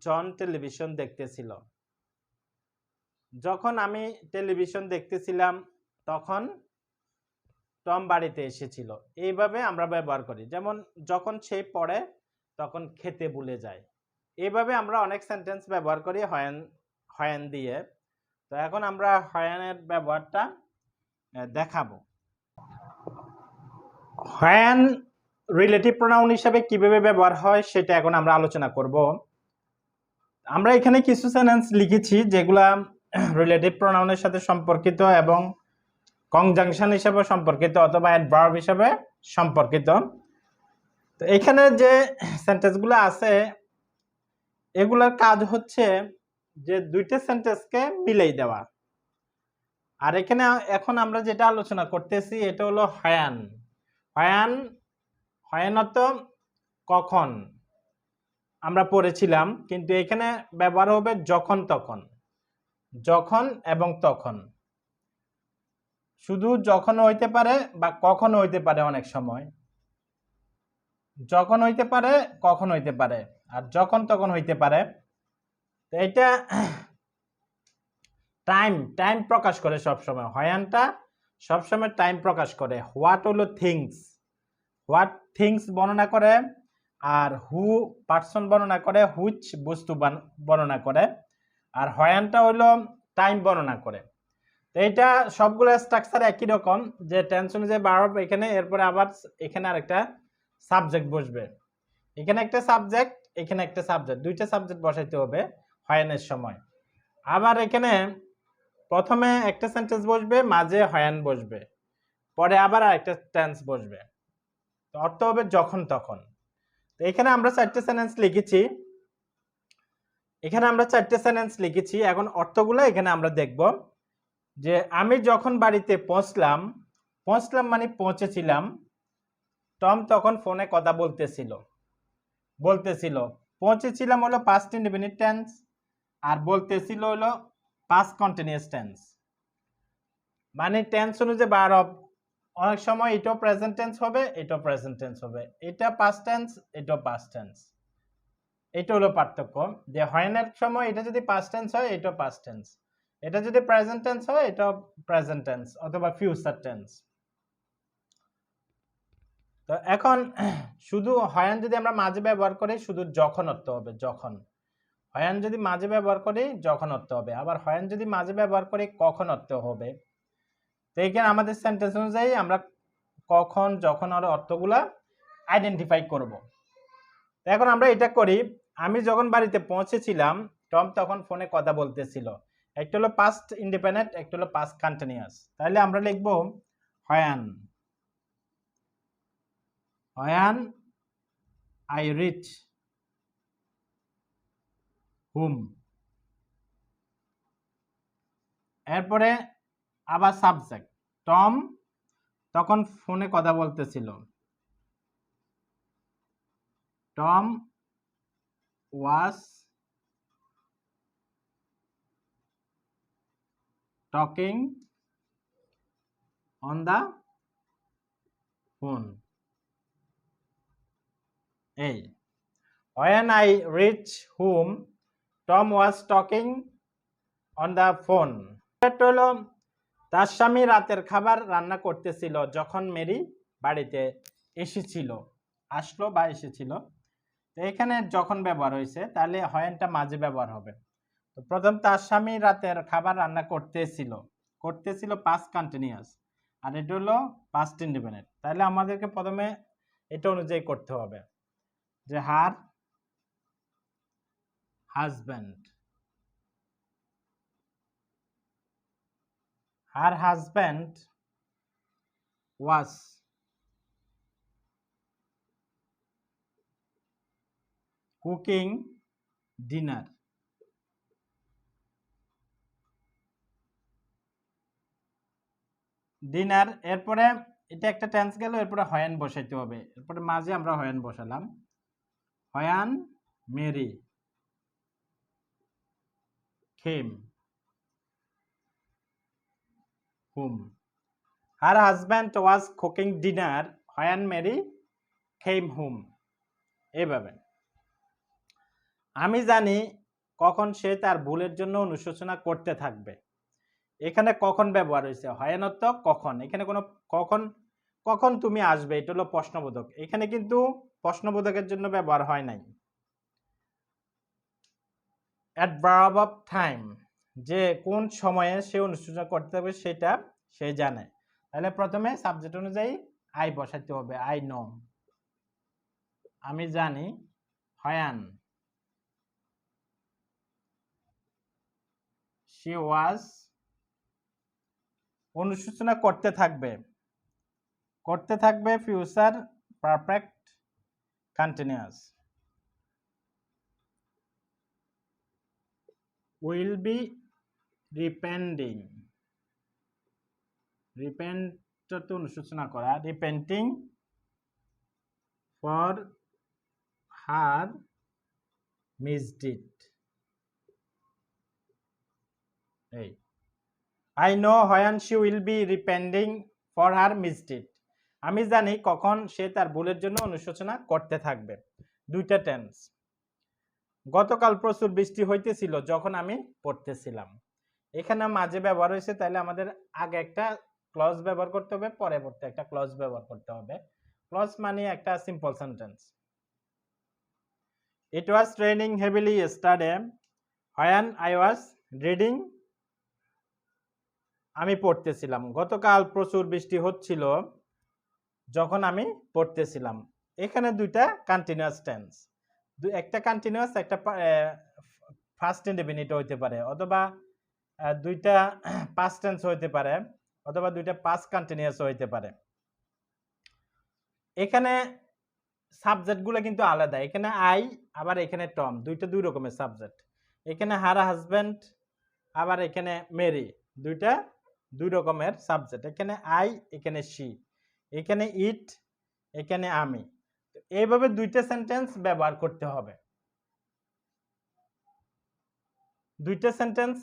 জন টেলিভিশন দেখতেছিল, যখন আমি টেলিভিশন দেখতেছিলাম তখন টম বাড়িতে এসেছিল। এইভাবে আমরা ব্যবহার করি। যেমন যখন সে পড়ে তখন খেতে ভুলে যায়। এইভাবে আমরা অনেক সেন্টেন্স ব্যবহার করি হ্যান দিয়ে। তো এখন আমরা হ্যানের ব্যবহারটা দেখাবো। হ্যান রিলেটিভ প্রোনাউন হিসেবে কিভাবে ব্যবহার হয় সেটা এখন আমরা আলোচনা করব। আমরা এখানে কিছু সেন্টেন্স লিখেছি যেগুলা রিলেটিভ প্রোনাউনের সাথে সম্পর্কিত এবং কনজাংশন হিসেবে সম্পর্কিত অথবা অ্যাডভার্ব হিসেবে সম্পর্কিত। তো এখানে যে সেন্টেন্সগুলো আছে এগুলোর কাজ হচ্ছে যে দুইটা সেন্টেন্সকে মিলাই দেওয়া। আর এখানে এখন আমরা যেটা আলোচনা করতেছি এটা হলো হ্যান। হ্যান অর্থ কখন আমরা পড়েছিলাম, কিন্তু এখানে ব্যবহার হবে যখন তখন, যখন এবং তখন। শুধু যখন হইতে পারে বা কখন হইতে পারে, অনেক সময় যখন হইতে পারে কখন হইতে পারে আর যখন তখন হইতে পারে। তো এটা টাইম প্রকাশ করে সবসময়। হ্যানটা সবসময় টাইম প্রকাশ করে। হোয়াট হলো থিংস বর্ণনা করে, আর হু পার্সন বর্ণনা করে, হুইচ বস্তু বর্ণনা করে, আর হ্যানটা হলো টাইম বর্ণনা করে। তো এটা সবগুলো স্ট্রাকচার একই রকম, যে টেন্স অনুযায়ী ভার্ব এখানে, এরপরে আবার এখানে আরেকটা সাবজেক্ট বসবে, এখানে একটা সাবজেক্ট, এখানে একটা সাবজেক্ট, দুইটা সাবজেক্ট বসাইতে হবে হ্যানের সময়। আবার এখানে প্রথমে একটা সেন্টেন্স বসবে, মাঝে হ্যান বসবে, পরে আবার আরেকটা টেন্স বসবে। তো অর্থ হবে যখন তখন। তো এখানে আমরা চারটে সেন্টেন্স লিখেছি। এখন অর্থগুলো এখানে আমরা দেখব। যে আমি যখন বাড়িতে পৌঁছলাম মানে পৌঁছেছিলাম, টম তখন ফোনে কথা বলতেছিল। পৌঁছেছিলাম হলো পাস্ট ইনডিফিনিট টেন্স, আর বলতেছিল হলো পাস্ট কন্টিনিউয়াস টেন্স। মানে টেন্স অনুযায়ী ভার্ব অনেক সময় এটাও প্রেজেন্ট টেন্স হবে, এটাও প্রেজেন্ট টেন্স হবে, এটা পাস্ট টেন্স, এটাও পাস্ট টেন্স। এটা হলো পার্থক্য, যে হ্যানের সময় এটা যদি পাস্ট টেন্স হয় এটাও পাস্ট টেন্স, এটা যদি প্রেজেন্ট টেন্স হয় এটাও প্রেজেন্ট টেন্স অথবা ফিউচার টেন্স। তো এখন শুধু হ্যান যদি আমরা মাঝে ব্যবহার করি শুধু যখন অর্থ হবে, যখন। হ্যান যদি মাঝে ব্যবহার করি যখন অর্থ হবে, আবার হ্যান যদি মাঝে ব্যবহার করি কখন অর্থ হবে। তো এখানে আমাদের সেন্টেন্স অনুযায়ী আমরা কখন যখন আর অর্থগুলা আইডেন্টিফাই করব। এখন আমরা এটা করি, আমি যখন বাড়িতে পৌঁছেছিলাম টম তখন ফোনে কথা বলতেছিল। একটা হলো পাস্ট ইন্ডিপেন্ডেন্ট, একটা হলো পাস্ট কন্টিনিউয়াস। তাহলে আমরা লিখব হ্যান আই রিচ হুম। এরপরে আবার সাবজেক্ট, টম তখন ফোনে কথা বলতেছিল, Tom was talking on the phone. এই when I reached home Tom was talking on the phone। হলো তার স্বামী রাতের খাবার রান্না করতেছিল যখন মেরি বাড়িতে আসলো বা এসেছিল। তো এখানে যখন ব্যবহার হয়েছে তাহলে হ্যানটা মাঝে ব্যবহার হবে। তো প্রথম তার স্বামী রাতের খাবার রান্না করতেছিল পাস্ট কন্টিনিউয়াস, আর এটা হলো পাস্ট ইনডিপেন্ডেন্ট। তাহলে আমাদেরকে প্রথমে এটা অনুযায়ী করতে হবে যে হার হাজব্যান্ড ওয়াজ কুকিং ডিনার। এরপরে এটা একটা টেন্স গেল, এরপরে হ্যান বসাইতে হবে, এরপরে মাঝে আমরা হ্যান বসালাম। When Mary came home. Her husband was cooking dinner when Mary came home. এইভাবে আমি জানি কখন সে তার ভুলের জন্য অনুশোচনা করতে থাকবে। এখানে কখন ব্যবহার হয়েছে, হ্যান অর্থ কখন, এখানে কোনো কখন কখন তুমি আসবে, এটা হলো প্রশ্নবোধক। এখানে কিন্তু প্রশ্নবোধকের জন্য ব্যবহার হয় নাই। অ্যাডভার্ব অফ টাইম, যে কোন সময়ে সে অনুসূচনা করতে হবে সেটা সে জানে। তাহলে প্রথমে সাবজেক্ট অনুযায়ী আই বসাতে হবে। আই নো, আমি জানি। হয়ান, শি ওয়াজ, অনুসূচনা করতে থাকবে, করতে থাকবে future perfect continuous. Will be repenting, repent তো অনুসূচনা করা, রিপেন্টিং ফর হার মিসডিড। এই I know when she will be repenting for her misdeed, আমি জানি কখন সে তার ভুলের জন্য অনুশোচনা করতে থাকবে। দুইটা টেন্স। গতকাল প্রচুর বৃষ্টি হইতেছিল যখন আমি পড়তেছিলাম, এখানে মাঝে ব্যবহার হয়েছে, তাহলে আমাদের আগে একটা ক্লজ ব্যবহার করতে হবে, পরবর্তী একটা ক্লজ ব্যবহার করতে হবে। ক্লজ মানে একটা simple sentence. It was raining heavily yesterday when I was reading, আমি পড়তেছিলাম। গতকাল প্রচুর বৃষ্টি হচ্ছিল যখন আমি পড়তেছিলাম। এখানে দুইটা কন্টিনিউয়াস টেন্স, একটা কন্টিনিউয়াস, একটা ফার্স্ট ইনডেফিনিট হইতে পারে, অথবা দুইটা পাস্ট টেন্স হইতে পারে, অথবা দুইটা পাস্ট কন্টিনিউয়াস হইতে পারে। এখানে সাবজেক্টগুলো কিন্তু আলাদা। এখানে আই, আবার এখানে টম, দুইটা দুই রকমের সাবজেক্ট। এখানে হার হাজব্যান্ড, আবার এখানে মেরি, দুইটা দুই রকমের সাবজেক্ট। এখানে আই, এখানে শি, এখানে ইট, এখানে আমি। এইভাবে দুইটা সেন্টেন্স ব্যবহার করতে হবে, দুইটা সেন্টেন্স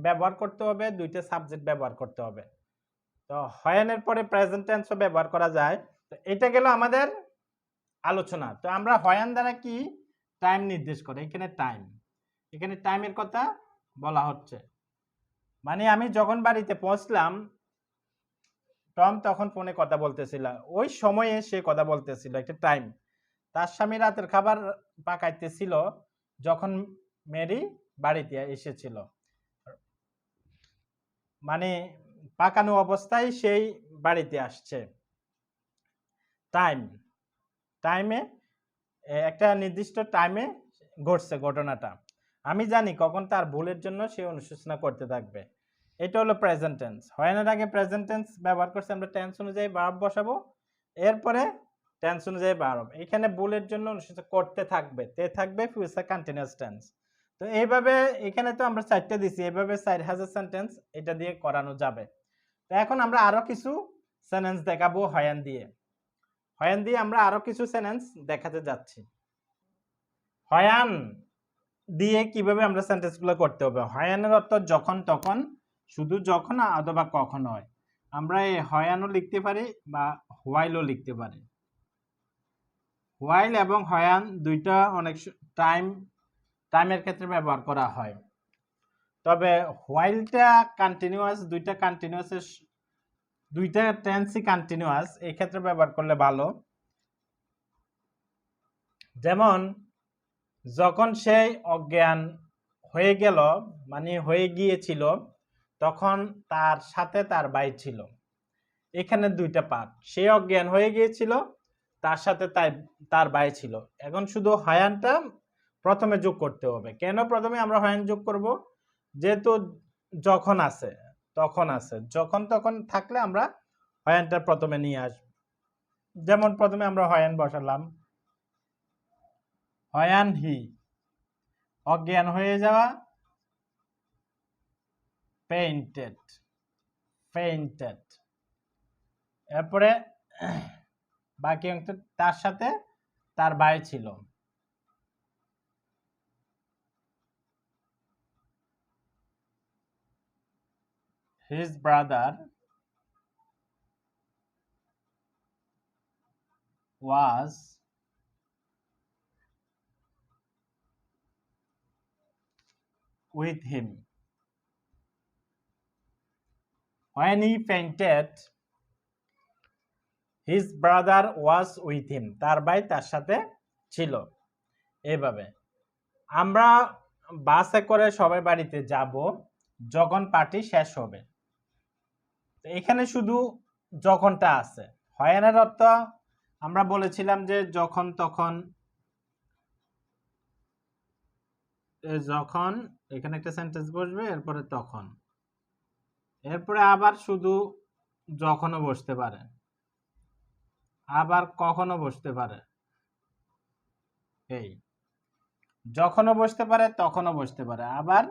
ব্যবহার করতে হবে, দুইটা সাবজেক্ট ব্যবহার করতে হবে। তো হয়ানের পরে প্রেজেন্ট টেন্সও ব্যবহার করা যায়। তো এটা গেল আমাদের আলোচনা। তো আমরা হয়ান দ্বারা কি টাইম নির্দেশ করে, এখানে টাইম, এখানে টাইমের কথা বলা হচ্ছে। মানে আমি যখন বাড়িতে পৌঁছলাম, টম তখন ফোনে কথা বলতেছিল, ওই সময়ে সে কথা বলতেছিল, একটা টাইম। তার স্বামী রাতের খাবার পাকাইতেছিল যখন মেরি বাড়িতে এসেছিল, মানে পাকানো অবস্থায় সেই বাড়িতে আসছে। টাইম, টাইমে একটা নির্দিষ্ট টাইমে ঘটছে ঘটনাটা। আমি জানি কখন তার ভুলের জন্য সে অনুশোচনা করতে থাকবে। এটা হলো প্রেজেন্ট টেন্স। হয়নার আগে প্রেজেন্ট টেন্স ব্যবহার করছে, আমরা টেন্স অনুযায়ী ভার্ব বসাবো, এরপরে টেন্স অনুযায়ী ভার্ব। এখানে ভুলের জন্য অনুশোচনা করতে থাকবে, তে থাকবে ফিউচার কন্টিনিউয়াস টেন্স। তো এইভাবে এখানে তো আমরা চারটা দিছি, এইভাবে 4000 সেন্টেন্স এটা দিয়ে করানো যাবে। তো এখন আমরা আরো কিছু সেন্টেন্স দেখাবো হয়ান দিয়ে। হয়ান দিয়ে আমরা আরো কিছু সেন্টেন্স দেখাতে যাচ্ছি। হয়ান দিয়ে কিভাবে আমরা সেন্টেন্স গুলো করতে হবে। হয়ানের অর্থ যখন তখন, শুধু যখন অথবা কখন হয়। আমরা এই হয়ানও লিখতে পারি বা হোয়াইলও লিখতে পারি। হোয়াইল এবং হয়ান দুইটা অনেক টাইমের ক্ষেত্রে ব্যবহার করা হয়। তবে হোয়াইলটা কন্টিনিউয়াস, দুইটা টেন্সই কন্টিনিউয়াস, এই ক্ষেত্রে ব্যবহার করলে ভালো। যেমন যখন সে অজ্ঞান হয়ে গেল, মানে হয়ে গিয়েছিল, তখন তার সাথে তার ভাই ছিল। এখানে দুইটা পার্ট, সে অজ্ঞান হয়ে গিয়েছিল, তার সাথে তার ভাই ছিল। এখন শুধু হয়ানটা প্রথমে যোগ করতে হবে। কেন প্রথমে আমরা হয়ান যোগ করব? যেহেতু যখন আছে, তখন আছে, যখন তখন থাকলে আমরা হয়ানটা প্রথমে নিয়ে আসব। যেমন প্রথমে আমরা হয়ান বসালাম, হয়ান হি, অজ্ঞান হয়ে যাওয়া, পেইন্টেড, পেইন্টেড। এরপরে বাকি অংশ, তার সাথে তার ভাই ছিল। His brother was with him when he fainted his brother was with him, তার ভাই তার সাথে ছিল। এইভাবে আমরা বাসে করে সবাই বাড়িতে যাব যখন পার্টি শেষ হবে। এখানে শুধু যখনটা আছে। হয়ানের অর্থ আমরা বলেছিলাম যে যখন তখন, যখন এখানে একটা সেন্টেন্স বসবে, এরপরে তখন, এরপরে আবার শুধু যখনও বসতে পারে, আবার কখনো বসতে পারে। এই যখনও বসতে পারে, তখনও বসতে পারে, আবার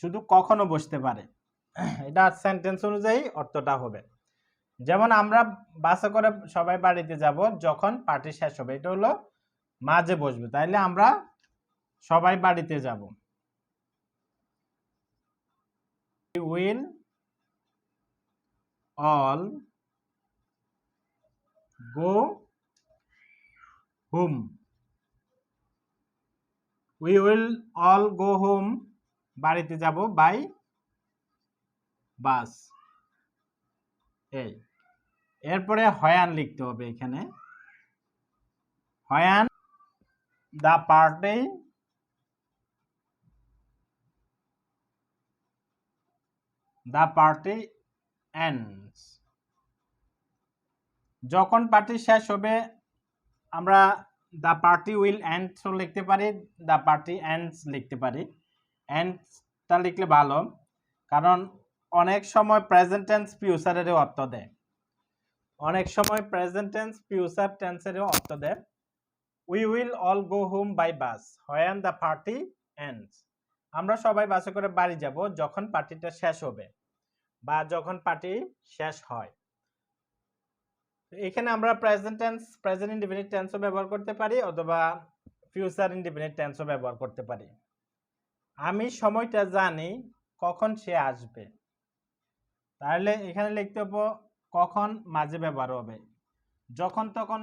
শুধু কখনো বসতে পারে। এটা সেন্টেন্স অনুযায়ী অর্থটা হবে। যেমন আমরা বাসে করে সবাই বাড়িতে যাব যখন পার্টি শেষ হবে, এটা হলো মাঝে বসবে, তাইলে আমরা সবাই বাড়িতে যাব। We will all go home. We will all go home, বাড়িতে যাব বাই বাস। এই এরপরে হয়ান লিখতে হবে এখানে। হয়ান the party ends, যখন পার্টি শেষ হবে আমরা the party will end লিখতে পারি, the party ends লিখতে পারি। এন্ডটা লিখলে ভালো, কারণ অনেক সময় প্রেজেন্ট টেন্স ফিউচারেরও অর্থ দেয়, অনেক সময় প্রেজেন্ট টেন্স ফিউচার টেন্সেরও অর্থ দেয়। We will all go home by bus when the party ends, আমরা সবাই বাসে করে বাড়ি যাব যখন পার্টিটা শেষ হবে বা যখন পার্টি শেষ হয়। এখানে আমরা প্রেজেন্ট টেন্স, প্রেজেন্ট ইনডিফিনিট টেন্সও ব্যবহার করতে পারি অথবা ফিউচার ইনডিফিনিট টেন্সও ব্যবহার করতে পারি। আমি সময়টা জানি কখন সে আসবে, তাহলে এখানে লিখতে হবে কখন মাঝে ব্যবহার হবে। যখন তখন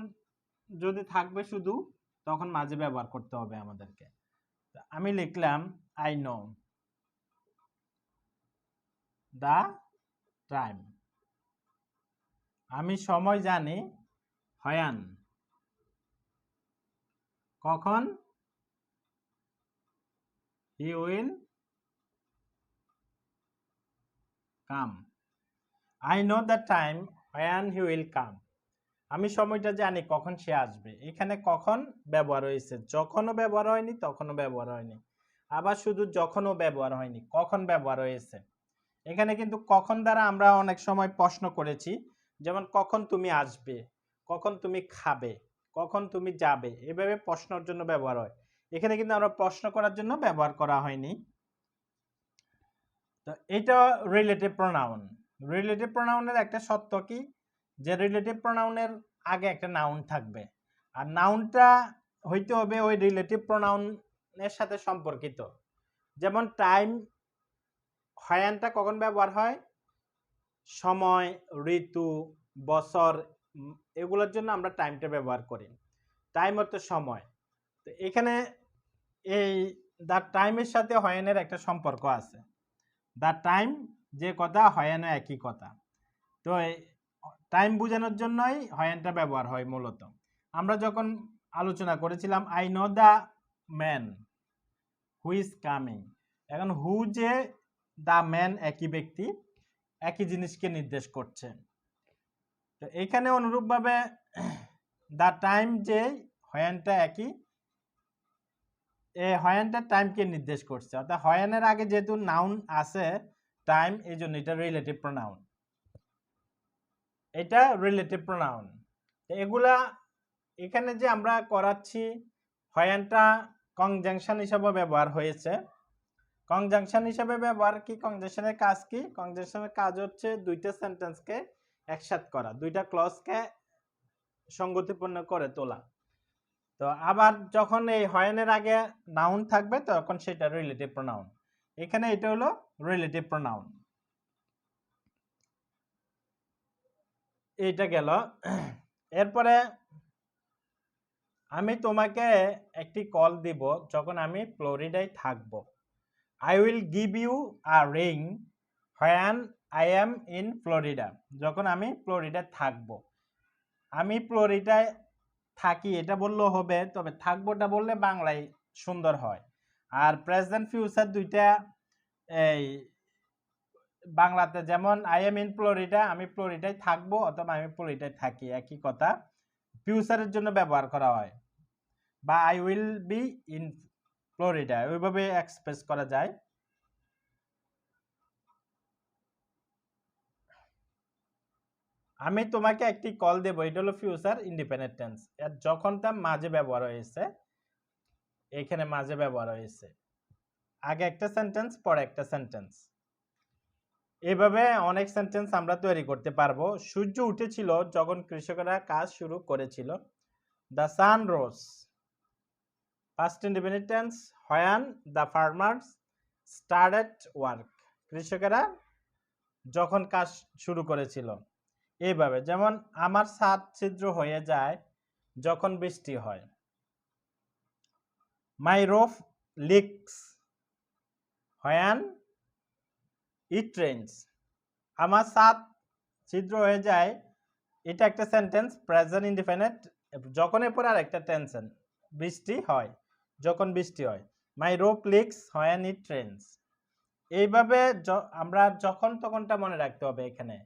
যদি থাকবে শুধু, তখন মাঝে ব্যবহার করতে হবে আমাদেরকে। আমি লিখলাম আই নো দ্য টাইম, আমি সময় জানি। হয়ান কখন, he will come. I know the time when he will come, আমি সময়টা জানি কখন সে আসবে। এখানে কখন ব্যবহার হয়েছে, যখনও ব্যবহার হয়নি, তখনও ব্যবহার হয়নি, আবার শুধু যখনও ব্যবহার হয়নি, কখন ব্যবহার হয়েছে। এখানে কিন্তু কখন দ্বারা আমরা অনেক সময় প্রশ্ন করেছি, যেমন কখন তুমি আসবে, কখন তুমি খাবে, কখন তুমি যাবে, এভাবে প্রশ্নের জন্য ব্যবহার হয়। এখানে কিন্তু আমরা প্রশ্ন করার জন্য ব্যবহার করা হয়নি। তো এটা রিলেটিভ প্রোনাউন। রিলেটিভ প্রোনাউনের একটা সত্য কি, যে রিলেটিভ প্রোনাউনের আগে একটা নাউন থাকবে, আর নাউনটা হইতে হবে ওই রিলেটিভ প্রোনাউনের সাথে সম্পর্কিত। যেমন টাইম, হয়ানটা কখন ব্যবহার হয়, সময়, ঋতু, বছর, এগুলোর জন্য আমরা টাইমটা ব্যবহার করি। টাইম অর্থ সময়। তো এখানে এই দ্য টাইমের সাথে হয়ানের একটা সম্পর্ক আছে। দ্য টাইম যে কথা, হয়ানও একই কথা। তো টাইম বোঝানোর জন্যই হয়ানটা ব্যবহার হয় মূলত। আমরা যখন আলোচনা করেছিলাম I know the man who is coming, এখন হু যে দ্য ম্যান একই ব্যক্তি, একই জিনিসকে নির্দেশ করছে। তো এখানে অনুরূপভাবে দ্য টাইম যে হয়ানটা একই, এই হয়ানটা টাইমকে নির্দেশ করছে, অর্থাৎ হয়ানের আগে যেহেতু নাউন আছে টাইম, এই জন্য এটা রিলেটিভ প্রোনাউন। এটা রিলেটিভ প্রোনাউন। এগুলা এখানে যে আমরা করাচ্ছি, হয়ানটা কনজাংশন হিসেবে ব্যবহার হয়েছে। কনজাংশন হিসেবে ব্যবহার কি, কনজাংশনের কাজ কি? কনজাংশনের কাজ হচ্ছে দুইটা সেন্টেন্সকে একসাথে করা, দুইটা ক্লজকে সঙ্গতিপূর্ণ করে তোলা। তো আবার যখন এই হয়ানের আগে নাউন থাকবে তখন সেটা রিলেটিভ প্রোনাউন। এখানে এটা হলো রিলেটিভ প্রোনাউন। এইটা গেল। এরপরে আমি তোমাকে একটি কল দিব যখন আমি ফ্লোরিডায় থাকব। I will give you a ring when I am in Florida, যখন আমি ফ্লোরিডা থাকব। আমি ফ্লোরিডায় থাকি এটা বললেও হবে, তবে থাকবোটা বললে বাংলায় সুন্দর হয়। আর প্রেজেন্ট ফিউচার দুইটা এই বাংলাতে যেমন আই এম ইন ফ্লোরিডা, আমি ফ্লোরিডায় থাকবো অথবা আমি ফ্লোরিডায় থাকি, একই কথা। ফিউচারের জন্য ব্যবহার করা হয়, বা I will be in Florida, ওইভাবে এক্সপ্রেস করা যায়। আমি তোমাকে একটি কল দেব, এটা হলো ফিউচার ইন্ডিপেন্ডেন্ট টেন্স। এর যখন তা মাঝে ব্যবহার হয়েছে, এখানে মাঝে ব্যবহার হয়েছে, আগে একটা সেন্টেন্স পরে একটা সেন্টেন্স। এভাবে অনেক সেন্টেন্স আমরা তৈরি করতে পারবো। সূর্য উঠেছিল যখন কৃষকেরা কাজ শুরু করেছিল। The sun rose, past independent tense, when the farmers started work, কৃষকেরা যখন কাজ শুরু করেছিল। এইভাবে যেমন আমার ছাদ ছিদ্র হয়ে যায় যখন বৃষ্টি হয়। My roof leaks when it rains, আমার ছাদ ছিদ্র হয়ে যায়, এটা একটা সেন্টেন্স প্রেজেন্ট ইনডিফিনিট, যখন এর পরে আরেকটা টেন্সন, বৃষ্টি হয়, যখন বৃষ্টি হয়। My roof leaks when it rains. এইভাবে আমরা যখন তখনটা মনে রাখতে হবে। এখানে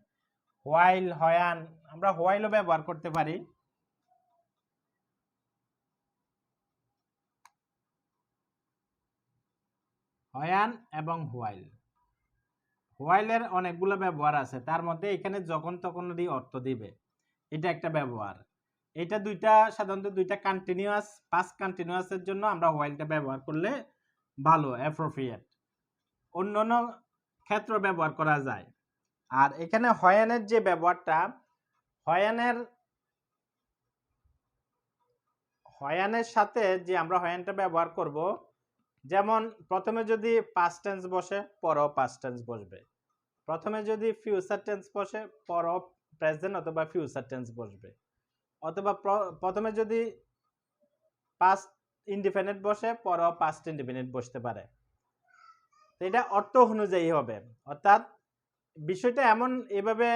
হোয়াইল, হয়ান, আমরা হোয়াইলও ব্যবহার করতে পারি। হয়ান এবং হোয়াইল, হোয়াইলের অনেকগুলো ব্যবহার আছে, তার মধ্যে এখানে যখন তখনই অর্থ দিবে, এটা একটা ব্যবহার। এটা দুইটা সাধারণত দুইটা কন্টিনিউয়াস, পাস্ট কন্টিনিউয়াসের জন্য আমরা হোয়াইলটা ব্যবহার করলে ভালো, অ্যাপ্রোপ্রিয়েট। অন্যান্য ক্ষেত্র ব্যবহার করা যায়। আর এখানে হয়ানের যে ব্যবহারটা, হয়ানের সাথে যে আমরা হয়ানটা ব্যবহার করব, যেমন প্রথমে যদি পাস্ট টেন্স বসে পরও পাস্ট টেন্স বসবে, প্রথমে যদি ফিউচার টেন্স বসে পরও প্রেজেন্ট অথবা ফিউচার টেন্স বসবে, অথবা প্রথমে যদি পাস্ট ইনডিফিনিট বসে পরও পাস্ট ইনডিফিনিট বসতে পারে। এটা অর্থ অনুযায়ী হবে, অর্থাৎ বিষয়টা এমন এভাবে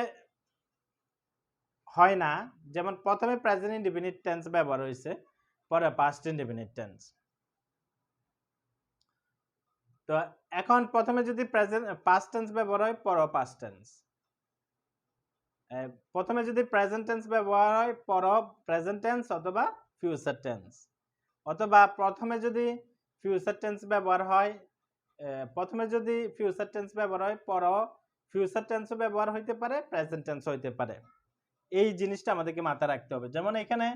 হয় না যেমন প্রথমে প্রেজেন্ট ইনডিফিনিট টেন্স ব্যবহার হয়েছে পরে পাস্ট ইনডিফিনিট টেন্স। তো এখন প্রথমে যদি প্রেজেন্ট পাস্ট টেন্স ব্যবহার হয় পরে পাস্ট টেন্স, প্রথমে যদি প্রেজেন্ট টেন্স ব্যবহার হয় পরে প্রেজেন্ট টেন্স অথবা ফিউচার টেন্স, অথবা প্রথমে যদি ফিউচার টেন্স ব্যবহার হয়, প্রথমে যদি ফিউচার টেন্স ব্যবহার হয় পরে ফিউচার টেন্সও ব্যবহার হইতে পারে, প্রেজেন্ট টেন্স হইতে পারে। এই জিনিসটা আমাদেরকে মাথায় রাখতে হবে। যেমন এখানে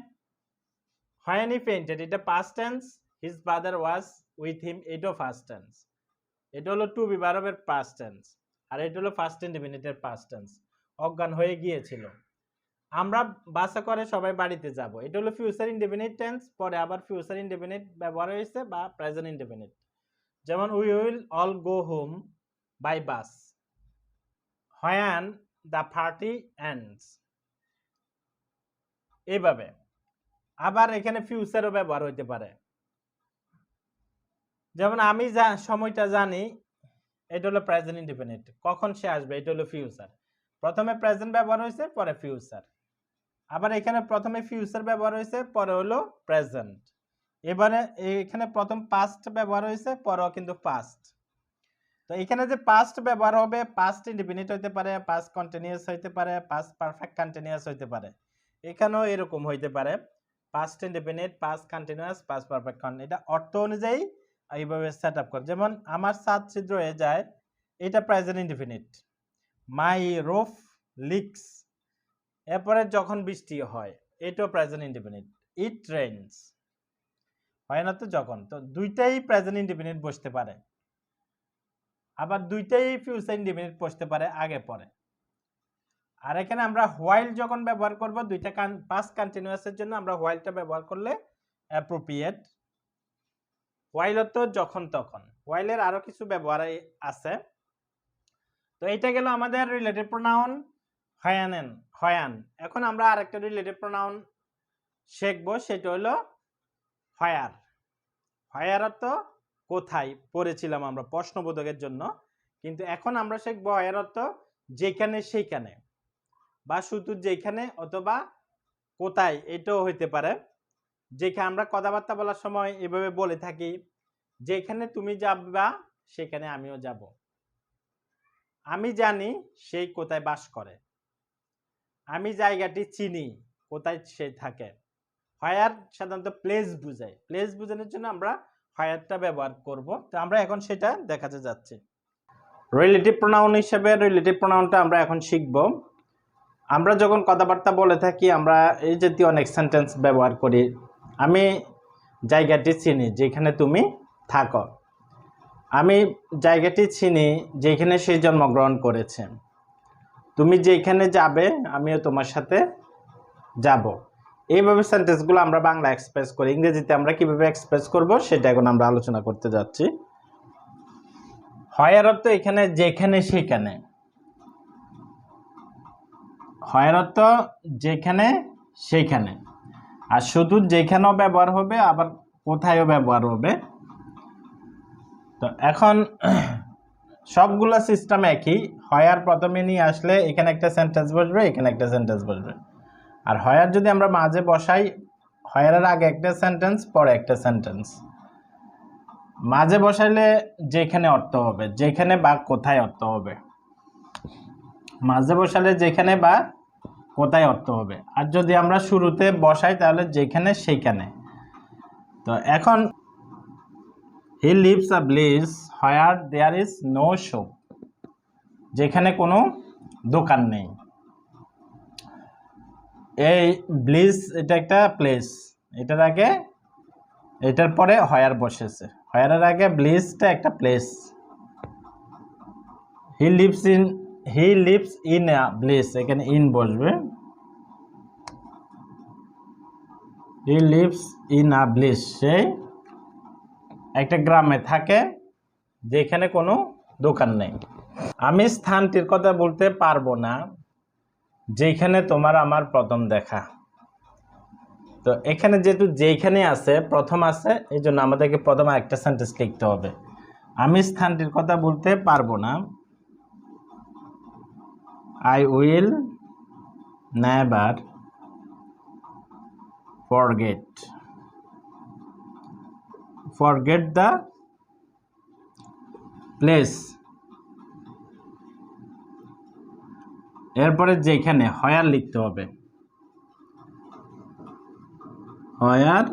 when he fainted, এটা past tense, his brother was with him, এটাও past tense। এটা হলো টু বি ভার্বের past tense, আর এটা হলো ফার্স্ট ইনডিফিনিটের past tense। অজ্ঞান হয়ে গিয়েছিল, আমরা বাসা করে সবাই বাড়িতে যাব, এটা হলো ফিউচার ইনডিফিনিট টেন্স, পরে আবার ফিউচার ইনডিফিনিট ব্যবহার হয়েছে বা প্রেজেন্ট ইনডিফিনিট। যেমন we will all go home by bus when the party ends, এইভাবে। আবার এখানে ফিউচারও ব্যবহার হইতে পারে, যেমন আমি সময়টা জানি, এটা হলো প্রেজেন্ট ইনডিফিনিট, কখন সে আসবে এটা হলো ফিউচার। প্রথমে প্রেজেন্ট ব্যবহার হয়েছে পরে ফিউচার, আবার এখানে প্রথমে ফিউচার ব্যবহার হয়েছে পরে হলো প্রেজেন্ট। এবারে এখানে প্রথম পাস্ট ব্যবহার হয়েছে পরেও কিন্তু পাস্ট। তো এখানে যে পাস্ট ব্যবহার হবে, পাস্ট ইনডিফিনিট হইতে পারে, পাস্ট কন্টিনিউয়াস হইতে পারে, পাস্ট পারফেক্ট কন্টিনিউয়াস হইতে পারে। এখানেও এরকম হইতে পারে, past indefinite, past continuous, past perfect. এটা অর্থ অনুযায়ী এইভাবে সেট আপ করে। যেমন আমার ছাদ ছিদ্র হয়ে যায়, এটা প্রেজেন্ট ইনডিফিনিট। মাই রুফ লিকস, এরপরে যখন বৃষ্টি হয়, এটাও প্রেজেন্ট ইনডিফিনিট। ইট রেইনস, হয় না তো যখন, তো দুইটাই প্রেজেন্ট ইনডিফিনিট বসতে পারে, আবার দুইটাই ফিউচার ইনডিফিনিট বসতে পারে আগে পরে। আর এখানে আমরা হোয়াইল যখন ব্যবহার করব, দুইটা পাস্ট কন্টিনিউয়াসের জন্য আমরা হোয়াইলটা ব্যবহার করলে অ্যাপ্রোপ্রিয়েট। হোয়াইল তো যখন তখন, হোয়াইলের আরো কিছু ব্যবহার আছে। তো এটা গেল আমাদের রিলেটিভ প্রোনাউন হয়ান। এখন আমরা আরেকটা রিলেটিভ প্রোনাউন শিখবো, সেটা হলো হোয়ার। হোয়ার অর্থ কোথায়, পড়েছিলাম আমরা প্রশ্নবোধকের জন্য, কিন্তু এখন আমরা শিখবো হোয়ার অর্থ যেখানে সেইখানে, বা শুধু যেখানে অথবা কোথায় এটাও হইতে পারে। যেখানে আমরা কথাবার্তা বলার সময় এভাবে বলে থাকি, যেখানে তুমি যাবা সেখানে আমিও যাব। আমি জানি সেই কোথায় বাস করে। আমি জায়গাটি চিনি, কোথায় সে থাকে। হোয়ার সাধারণত প্লেস বোঝায়। প্লেস বোঝানোর জন্য আমরা হোয়ারটা ব্যবহার করব। তো আমরা এখন সেটা দেখাতে যাচ্ছি। রিলেটিভ প্রোনাউন হিসেবে রিলেটিভ প্রোনাউনটা আমরা এখন শিখব। আমরা যখন কথাবার্তা বলে থাকি আমরা এই জাতীয় অনেক সেন্টেন্স ব্যবহার করি। আমি জায়গাটি চিনি যেখানে তুমি থাকো। আমি জায়গাটি চিনি যেখানে সে জন্মগ্রহণ করেছে। তুমি যেখানে যাবে আমিও তোমার সাথে যাব। এইভাবে সেন্টেন্সগুলো আমরা বাংলা এক্সপ্রেস করি। ইংরেজিতে আমরা কিভাবে এক্সপ্রেস করব সেটা এখন আমরা আলোচনা করতে যাচ্ছি। হোয়ার অর্থ এখানে যেখানে সেখানে। হোয়ার অর্থ যেখানে সেখানে। আর শুধু যেখানেও ব্যবহার হবে, আবার কোথায়ও ব্যবহার হবে। তো এখন সবগুলো সিস্টেম একই। হোয়ার প্রথমে নিয়ে আসলে এখানে একটা সেন্টেন্স বসবে, এখানে একটা সেন্টেন্স বসবে। আর হোয়ার যদি আমরা মাঝে বসাই, হোয়ারের আগে একটা সেন্টেন্স, পরে একটা সেন্টেন্স। মাঝে বসাইলে যেখানে অর্থ হবে, যেখানে বা কোথায় অর্থ হবে। মাঝে বসালে যেখানে বা কোথায় অর্থ হবে। আর যদি আমরা শুরুতে বসাই তাহলে যেখানে সেইখানে। তো এখন he lives a place where there is no shop. যেখানে কোনো দোকান নেই। এই ব্লিস এটা একটা প্লেস। এটার আগে, এটার পরে হোয়ার বসেছে। হোয়ারের আগে ব্লিসটা একটা place. He lives in a bliss, এখানে ইন বসবে। He lives in a bliss, সে একটা গ্রামে থাকে যেখানে কোনো দোকান নেই। আমি স্থানটির কথা বলতে পারবো না যেখানে তোমার আমার প্রথম দেখা। তো এখানে যেহেতু যেখানে আছে, প্রথম আছে, এই জন্য আমাদেরকে প্রথমে একটা সেন্টেন্স লিখতে হবে। আমি স্থানটির কথা বলতে পারবো না। I will never forget the place. এরপরে যেখানে হোয়ার লিখতে হবে। হোয়ার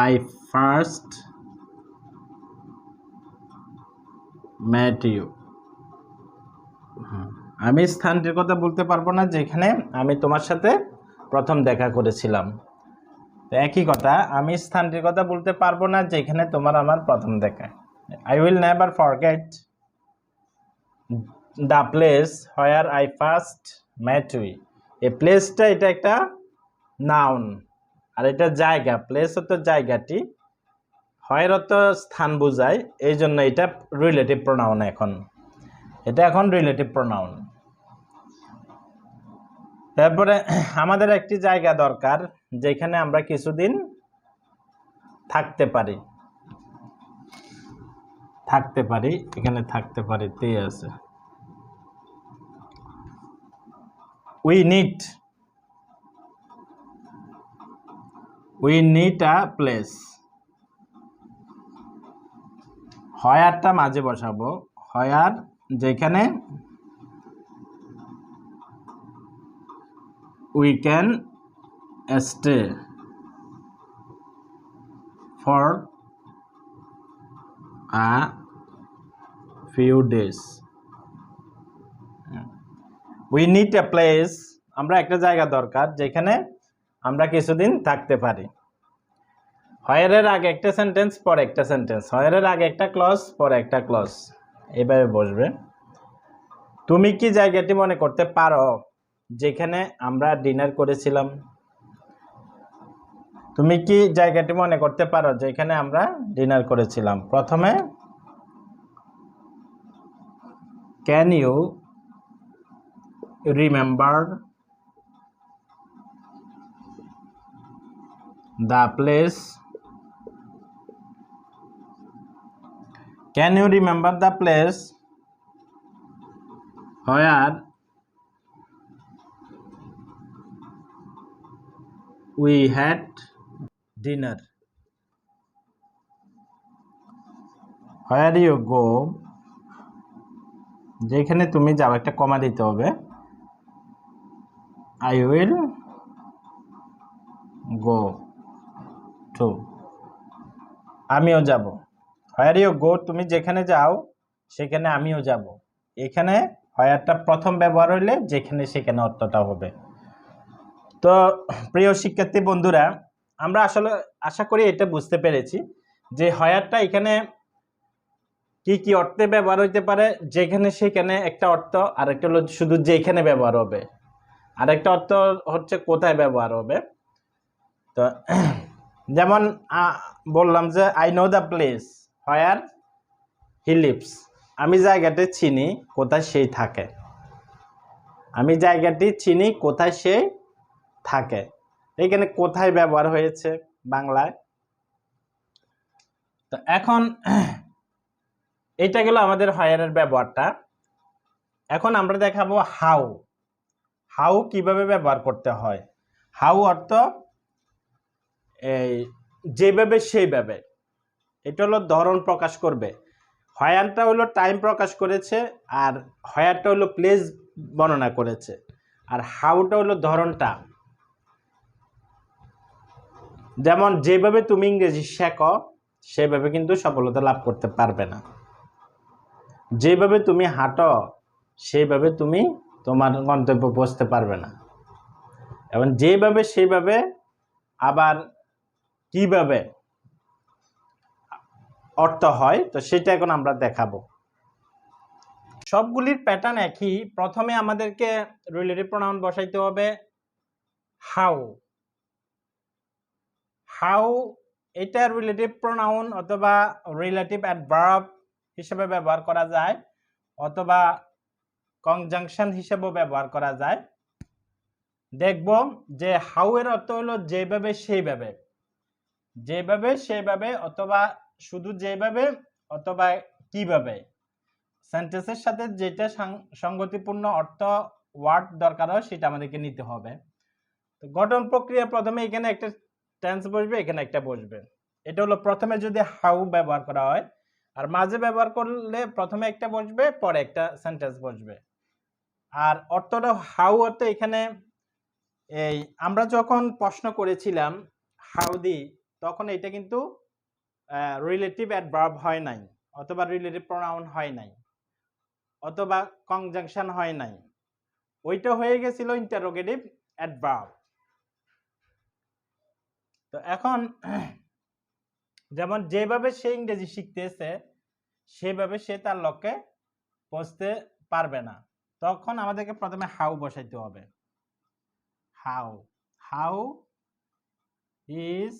I first met you. আমি স্থানটির কথা বলতে পারবো না যেখানে আমি তোমার সাথে প্রথম দেখা করেছিলাম। তো একই কথা, আমি স্থানটির কথা বলতে পারবো না যেখানে তোমার আমার প্রথম দেখা। I will never forget the place where I first met you. এই প্লেসটা এটা একটা নাউন, আর এটা জায়গা। প্লেস হতো জায়গাটি, হোয়ার অর্থ স্থান বোঝায়, এই জন্য এটা রিলেটিভ প্রোনাউন। এটা এখন রিলেটিভ প্রোনাউন। তারপরে আমাদের একটি জায়গা দরকার যেখানে আমরা কিছুদিন থাকতে পারি। এখানে থাকতে পারি তে আছে। we need a place. হোয়ারটা মাঝে বসাবো। হোয়ার যেখানে we can stay for a few days. we need a place, আমরা একটা জায়গা দরকার যেখানে আমরা কিছুদিন থাকতে পারি। হোয়ারের আগে একটা সেন্টেন্স, পরে একটা সেন্টেন্স। হোয়ারের আগে একটা ক্লজ, পরে একটা ক্লজ, এইভাবে বসবে। তুমি কি জায়গাটি মনে করতে পারো যেখানে আমরা ডিনার করেছিলাম? তুমি কি জায়গাটি মনে করতে পারো যেখানে আমরা ডিনার করেছিলাম? প্রথমে can you remember the place? Can you remember the place where we had dinner. Where you go, যেখানে তুমি যাও একটা কমা দিতে হবে। আই উইল গো টু, আমিও যাব। হোয়ার ইউ গো, তুমি যেখানে যাও সেখানে আমিও যাব। এখানে হোয়ারটা প্রথম ব্যবহার হইলে যেখানে সেখানে অর্থটা হবে। তো প্রিয় শিক্ষার্থী বন্ধুরা, আমরা আসলে আশা করি এটা বুঝতে পেরেছি যে হোয়ারটা এখানে কি কি অর্থে ব্যবহার হইতে পারে। যেখানে সেখানে একটা অর্থ, আর একটা হলো শুধু যেখানে ব্যবহার হবে, আর একটা অর্থ হচ্ছে কোথায় ব্যবহার হবে। তো যেমন বললাম যে I know the place where he lives, আমি জায়গাটি চিনি কোথায় সেই থাকে। আমি জায়গাটি চিনি কোথায় সে থাকে। এখানে কোথায় ব্যবহার হয়েছে বাংলায়। তো এখন এটা গেল আমাদের হোয়ারের ব্যবহারটা। এখন আমরা দেখাবো হাউ। হাউ কিভাবে ব্যবহার করতে হয়। হাউ অর্থ এই যেভাবে সেইভাবে, এটা হলো ধরন প্রকাশ করবে। হোয়ারটা হলো টাইম প্রকাশ করেছে, আর হোয়ারটা হলো প্লেস বর্ণনা করেছে, আর হাউটা হলো ধরনটা। যেমন যেভাবে তুমি ইংরেজি শেখো সেভাবে কিন্তু সফলতা লাভ করতে পারবে না। যেভাবে তুমি হাঁটো সেইভাবে তুমি তোমার গন্তব্যে পৌঁছতে পারবে না। এবং যেভাবে সেইভাবে আবার কিভাবে অর্থ হয়, তো সেটা এখন আমরা দেখাবো। সবগুলির প্যাটার্ন একই। প্রথমে আমাদেরকে রিলেটিভ প্রোনাউন বসাইতে হবে হাউ। হাউ এটা রিলেটিভ প্রোনাউন অথবা রিলেটিভ অ্যাডভার্ব হিসেবে ব্যবহার করা যায়, অথবা কনজাংশন হিসেবেও ব্যবহার করা যায়। দেখব যে হাউ এর অর্থ হলো যেভাবে সেইভাবে, যেভাবে সেইভাবে, অথবা শুধু যেভাবে, অথবা কিভাবে। সেন্টেন্সের সাথে যেটা সঙ্গতিপূর্ণ অর্থ ওয়ার্ড দরকার হয় সেটা আমাদেরকে নিতে হবে। তো গঠন প্রক্রিয়া প্রথমে এখানে একটা টেন্স বসবে, এখানে একটা বসবে। এটা হলো প্রথমে যদি হাউ ব্যবহার করা হয়, আর মাঝে ব্যবহার করলে প্রথমে একটা বসবে পরে একটা সেন্টেন্স বসবে। আর অর্থটা হাউ অর্থ এখানে এই আমরা যখন প্রশ্ন করেছিলাম হাউ দি, তখন এটা কিন্তু রিলেটিভ অ্যাডভার্ব হয় নাই, অথবা রিলেটিভ প্রোনাউন হয় নাই, অথবা কনজাংশন হয় নাই। ওইটা হয়ে গেছিল ইন্টারোগেটিভ অ্যাডভার্ব। তো এখন যেমন যেভাবে সে ইংরেজি শিখতেছে সেভাবে সে তার লক্ষ্যে পৌঁছতে পারবে না, তখন আমাদেরকে প্রথমে হাউ বসাইতে হবে। How, how is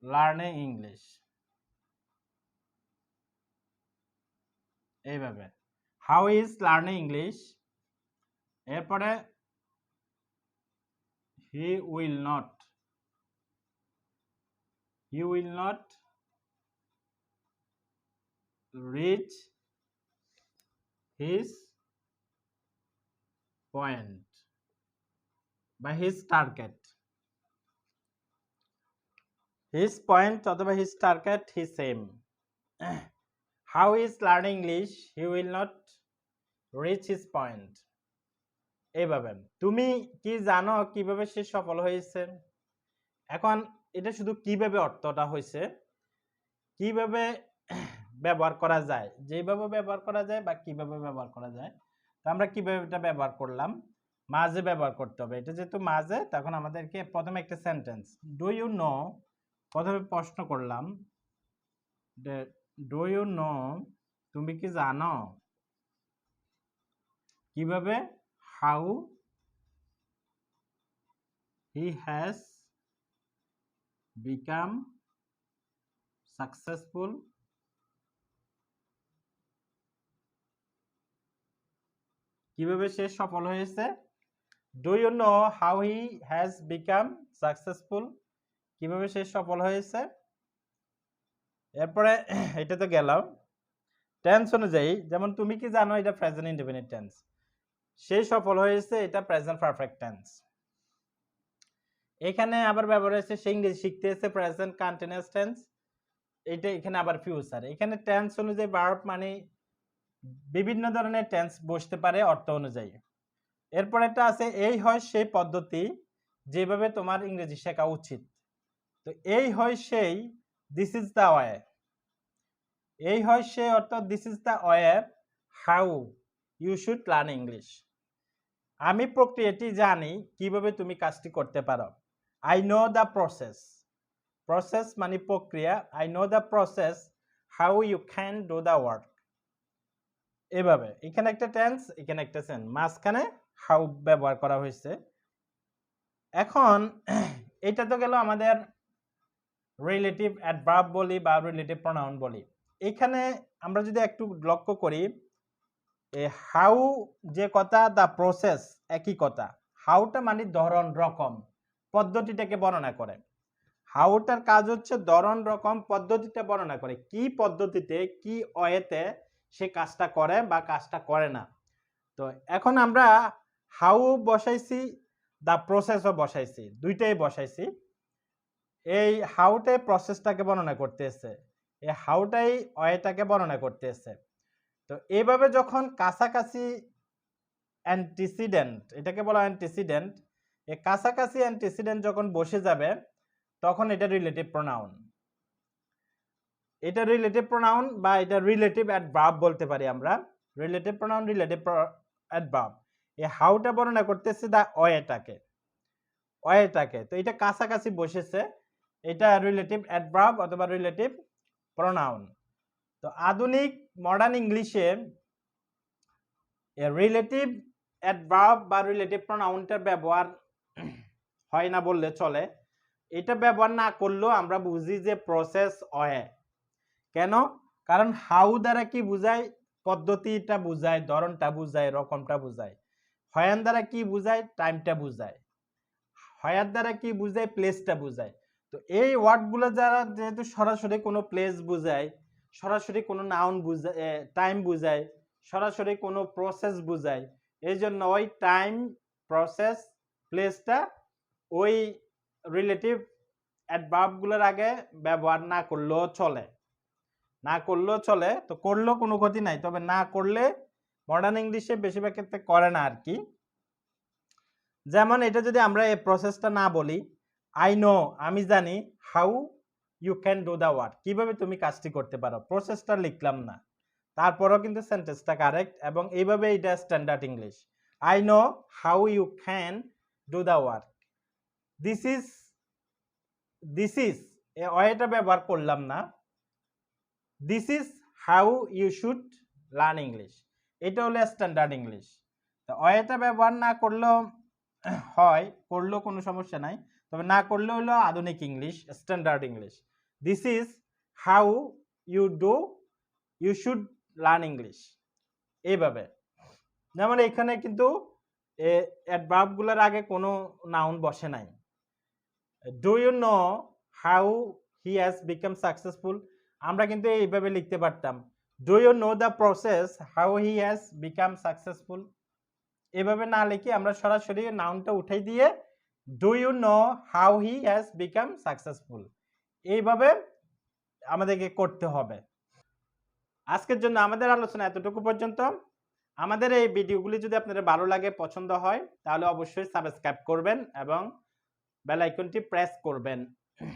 learning English, এইভাবে হাউ ইজ লার্নিং ইংলিশ। এরপরে he will not, he will not reach his point বা his target, his point অথবা his target, his aim. How is learning English, he will not reach his point. এইভাবে তুমি কি জানো কিভাবে সে সফল হয়েছে। এখন এটা শুধু কিভাবে অর্থটা হয়েছে, কিভাবে ব্যবহার করা যায়, যেভাবে ব্যবহার করা যায় বা কিভাবে ব্যবহার করা যায়। তো আমরা কিভাবে এটা ব্যবহার করলাম, মাঝে ব্যবহার করতে হবে। এটা যেহেতু মাঝে, তখন আমাদেরকে প্রথমে একটা সেন্টেন্স ডু ইউ নো, প্রথমে প্রশ্ন করলাম ডু ইউ নো, তুমি কি জানো কিভাবে, how he has become successful, কিভাবে সে সফল হয়েছে। Do you know how he has become successful, কিভাবে সে সফল হয়েছে। এরপরে এটা তো গেল টেন্স অনুযায়ী। যেমন তুমি কি জানো, এটা প্রেজেন্ট ইনডেফিনিট টেন্স। সে সফল হয়েছে, এটা প্রেজেন্ট পারফেক্ট টেন্স। এখানে আবার ব্যবহার হয়েছে সে ইংরেজি শিখতেছে, প্রেজেন্ট কন্টিনিউয়াস টেন্স। এটা এখানে আবার ফিউচার। এখানে টেন্স অনুযায়ী ভার্ব মানে বিভিন্ন ধরনের টেন্স বসতে পারে অর্থ অনুযায়ী। এরপর একটা আছে এই হয় সেই পদ্ধতি যেভাবে তোমার ইংরেজি শেখা উচিত। তো এই হয় সেই, দিস ইজ দ্য ওয়ে। এই হয় সেই অর্থাৎ this is the way how you should learn English. আমি প্রক্রিয়াটি জানি কিভাবে তুমি কাজটি করতে পারো। I know the process. Process মানে প্রক্রিয়া। I know the process how you can do the work. এভাবে এখানে একটা টেন্স, এখানে একটা সেন্স, মাঝখানে হাউ ব্যবহার করা হয়েছে। এখন এটা তো গেল আমাদের রিলেটিভ অ্যাডভার্ব বলি বা রিলেটিভ প্রোনাউন বলি। এখানে আমরা যদি একটু লক্ষ্য করি, হাউ যে কথা, দ্য প্রসেস একই কথা। হাউটা মানে ধরন, রকম, পদ্ধতিটাকে বর্ণনা করে। হাউটার কাজ হচ্ছে ধরন, রকম, পদ্ধতিটা বর্ণনা করে, কি পদ্ধতিতে, কি ওয়েতে সে কাজটা করে বা কাজটা করে না। তো এখন আমরা হাউ বসাইছি, দ্য প্রসেসও বসাইছি, দুইটাই বসাইছি। এই হাউটাই প্রসেসটাকে বর্ণনা করতেছে, এই হাউটাই ওয়েটাকে বর্ণনা করতেছে। তো এইভাবে যখন কাছাকাছি অ্যান্টিসিডেন্ট, এটাকে বলা হয় অ্যান্টিসিডেন্ট, এই কাছাকাছি অ্যান্টিসিডেন্ট যখন বসে যাবে তখন এটা রিলেটিভ প্রোনাউন। এটা রিলেটিভ প্রোনাউন বা এটা রিলেটিভ অ্যাডভার্ব বলতে পারি আমরা। Relative pronoun, relative adverb. এই হাউটা বর্ণনা করতেছে দা ওয়েটাকে, ওয়েটাকে। তো এটা কাছাকাছি বসেছে, এটা রিলেটিভ অ্যাডভার্ব অথবা রিলেটিভ প্রোনাউন। তো আধুনিক মডার্ন ইংলিশে রিলেটিভ অ্যাডভার্ব বা রিলেটিভ প্রোনাউনটার ব্যবহার হয় না বললে চলে। এটা ব্যবহার না করলেও আমরা বুঝি যে প্রসেস ওয়ে। কেন? কারণ হাউ দ্বারা কি বুঝায়? পদ্ধতিটা বুঝায়, ধরনটা বুঝায়, রকমটা বুঝায়। হয়ান দ্বারা কি বুঝায়? টাইমটা বুঝায়। হয়ার দ্বারা কি বুঝায়? প্লেসটা বুঝায়। তো এই ওয়ার্ডগুলো যারা যেহেতু সরাসরি কোনো প্লেস বুঝায়, সরাসরি কোনো নাউন বুঝায়, টাইম বুঝায়, সরাসরি কোনো প্রসেস বুঝায়, এই জন্য ওই টাইম, প্রসেস, প্লেসটা ওই রিলেটিভ অ্যাডভার্বগুলোর আগে ব্যবহার না করলেও চলে, না করলেও চলে। তো করলেও কোনো ক্ষতি নাই, তবে না করলে মডার্ন ইংলিশে বেশিরভাগ ক্ষেত্রে করে না আর কি। যেমন এটা যদি আমরা এই প্রসেসটা না বলি, আই নো, আমি জানি, how you can do the work, কিভাবে তুমি কাজটি করতে পারো, প্রসেসটা লিখলাম না, তারপরেও কিন্তু সেন্টেন্সটা কারেক্ট এবং এইভাবে এটা standard English. I know how you can do the work. This is, this is এই ওয়েটা ব্যবহার করলাম না। This is how you should learn English, এটা হলো স্ট্যান্ডার্ড ইংলিশ। তো ওয়েটা ব্যবহার না করলেও হয়, করলেও কোনো সমস্যা নাই, তবে না করলে হলো আধুনিক English, standard English. This is how you do, you should learn English, এইভাবে। যেমন এখানে কিন্তু অ্যাডভার্বগুলোর আগে কোনো নাউন বসে নাই। Do you know how he has become successful, আমরা কিন্তু এইভাবে লিখতে পারতাম, do you know the process how he has become successful. এভাবে না লিখে আমরা সরাসরি নাউনটা উঠাই দিয়ে do you know how he has become successful, এইভাবে আমাদেরকে করতে হবে। আজকের জন্য আমাদের আলোচনা এতটুকু পর্যন্ত। আমাদের এই ভিডিওগুলি যদি আপনাদের ভালো লাগে, পছন্দ হয়, তাহলে অবশ্যই সাবস্ক্রাইব করবেন এবং বেল আইকনটি প্রেস করবেন।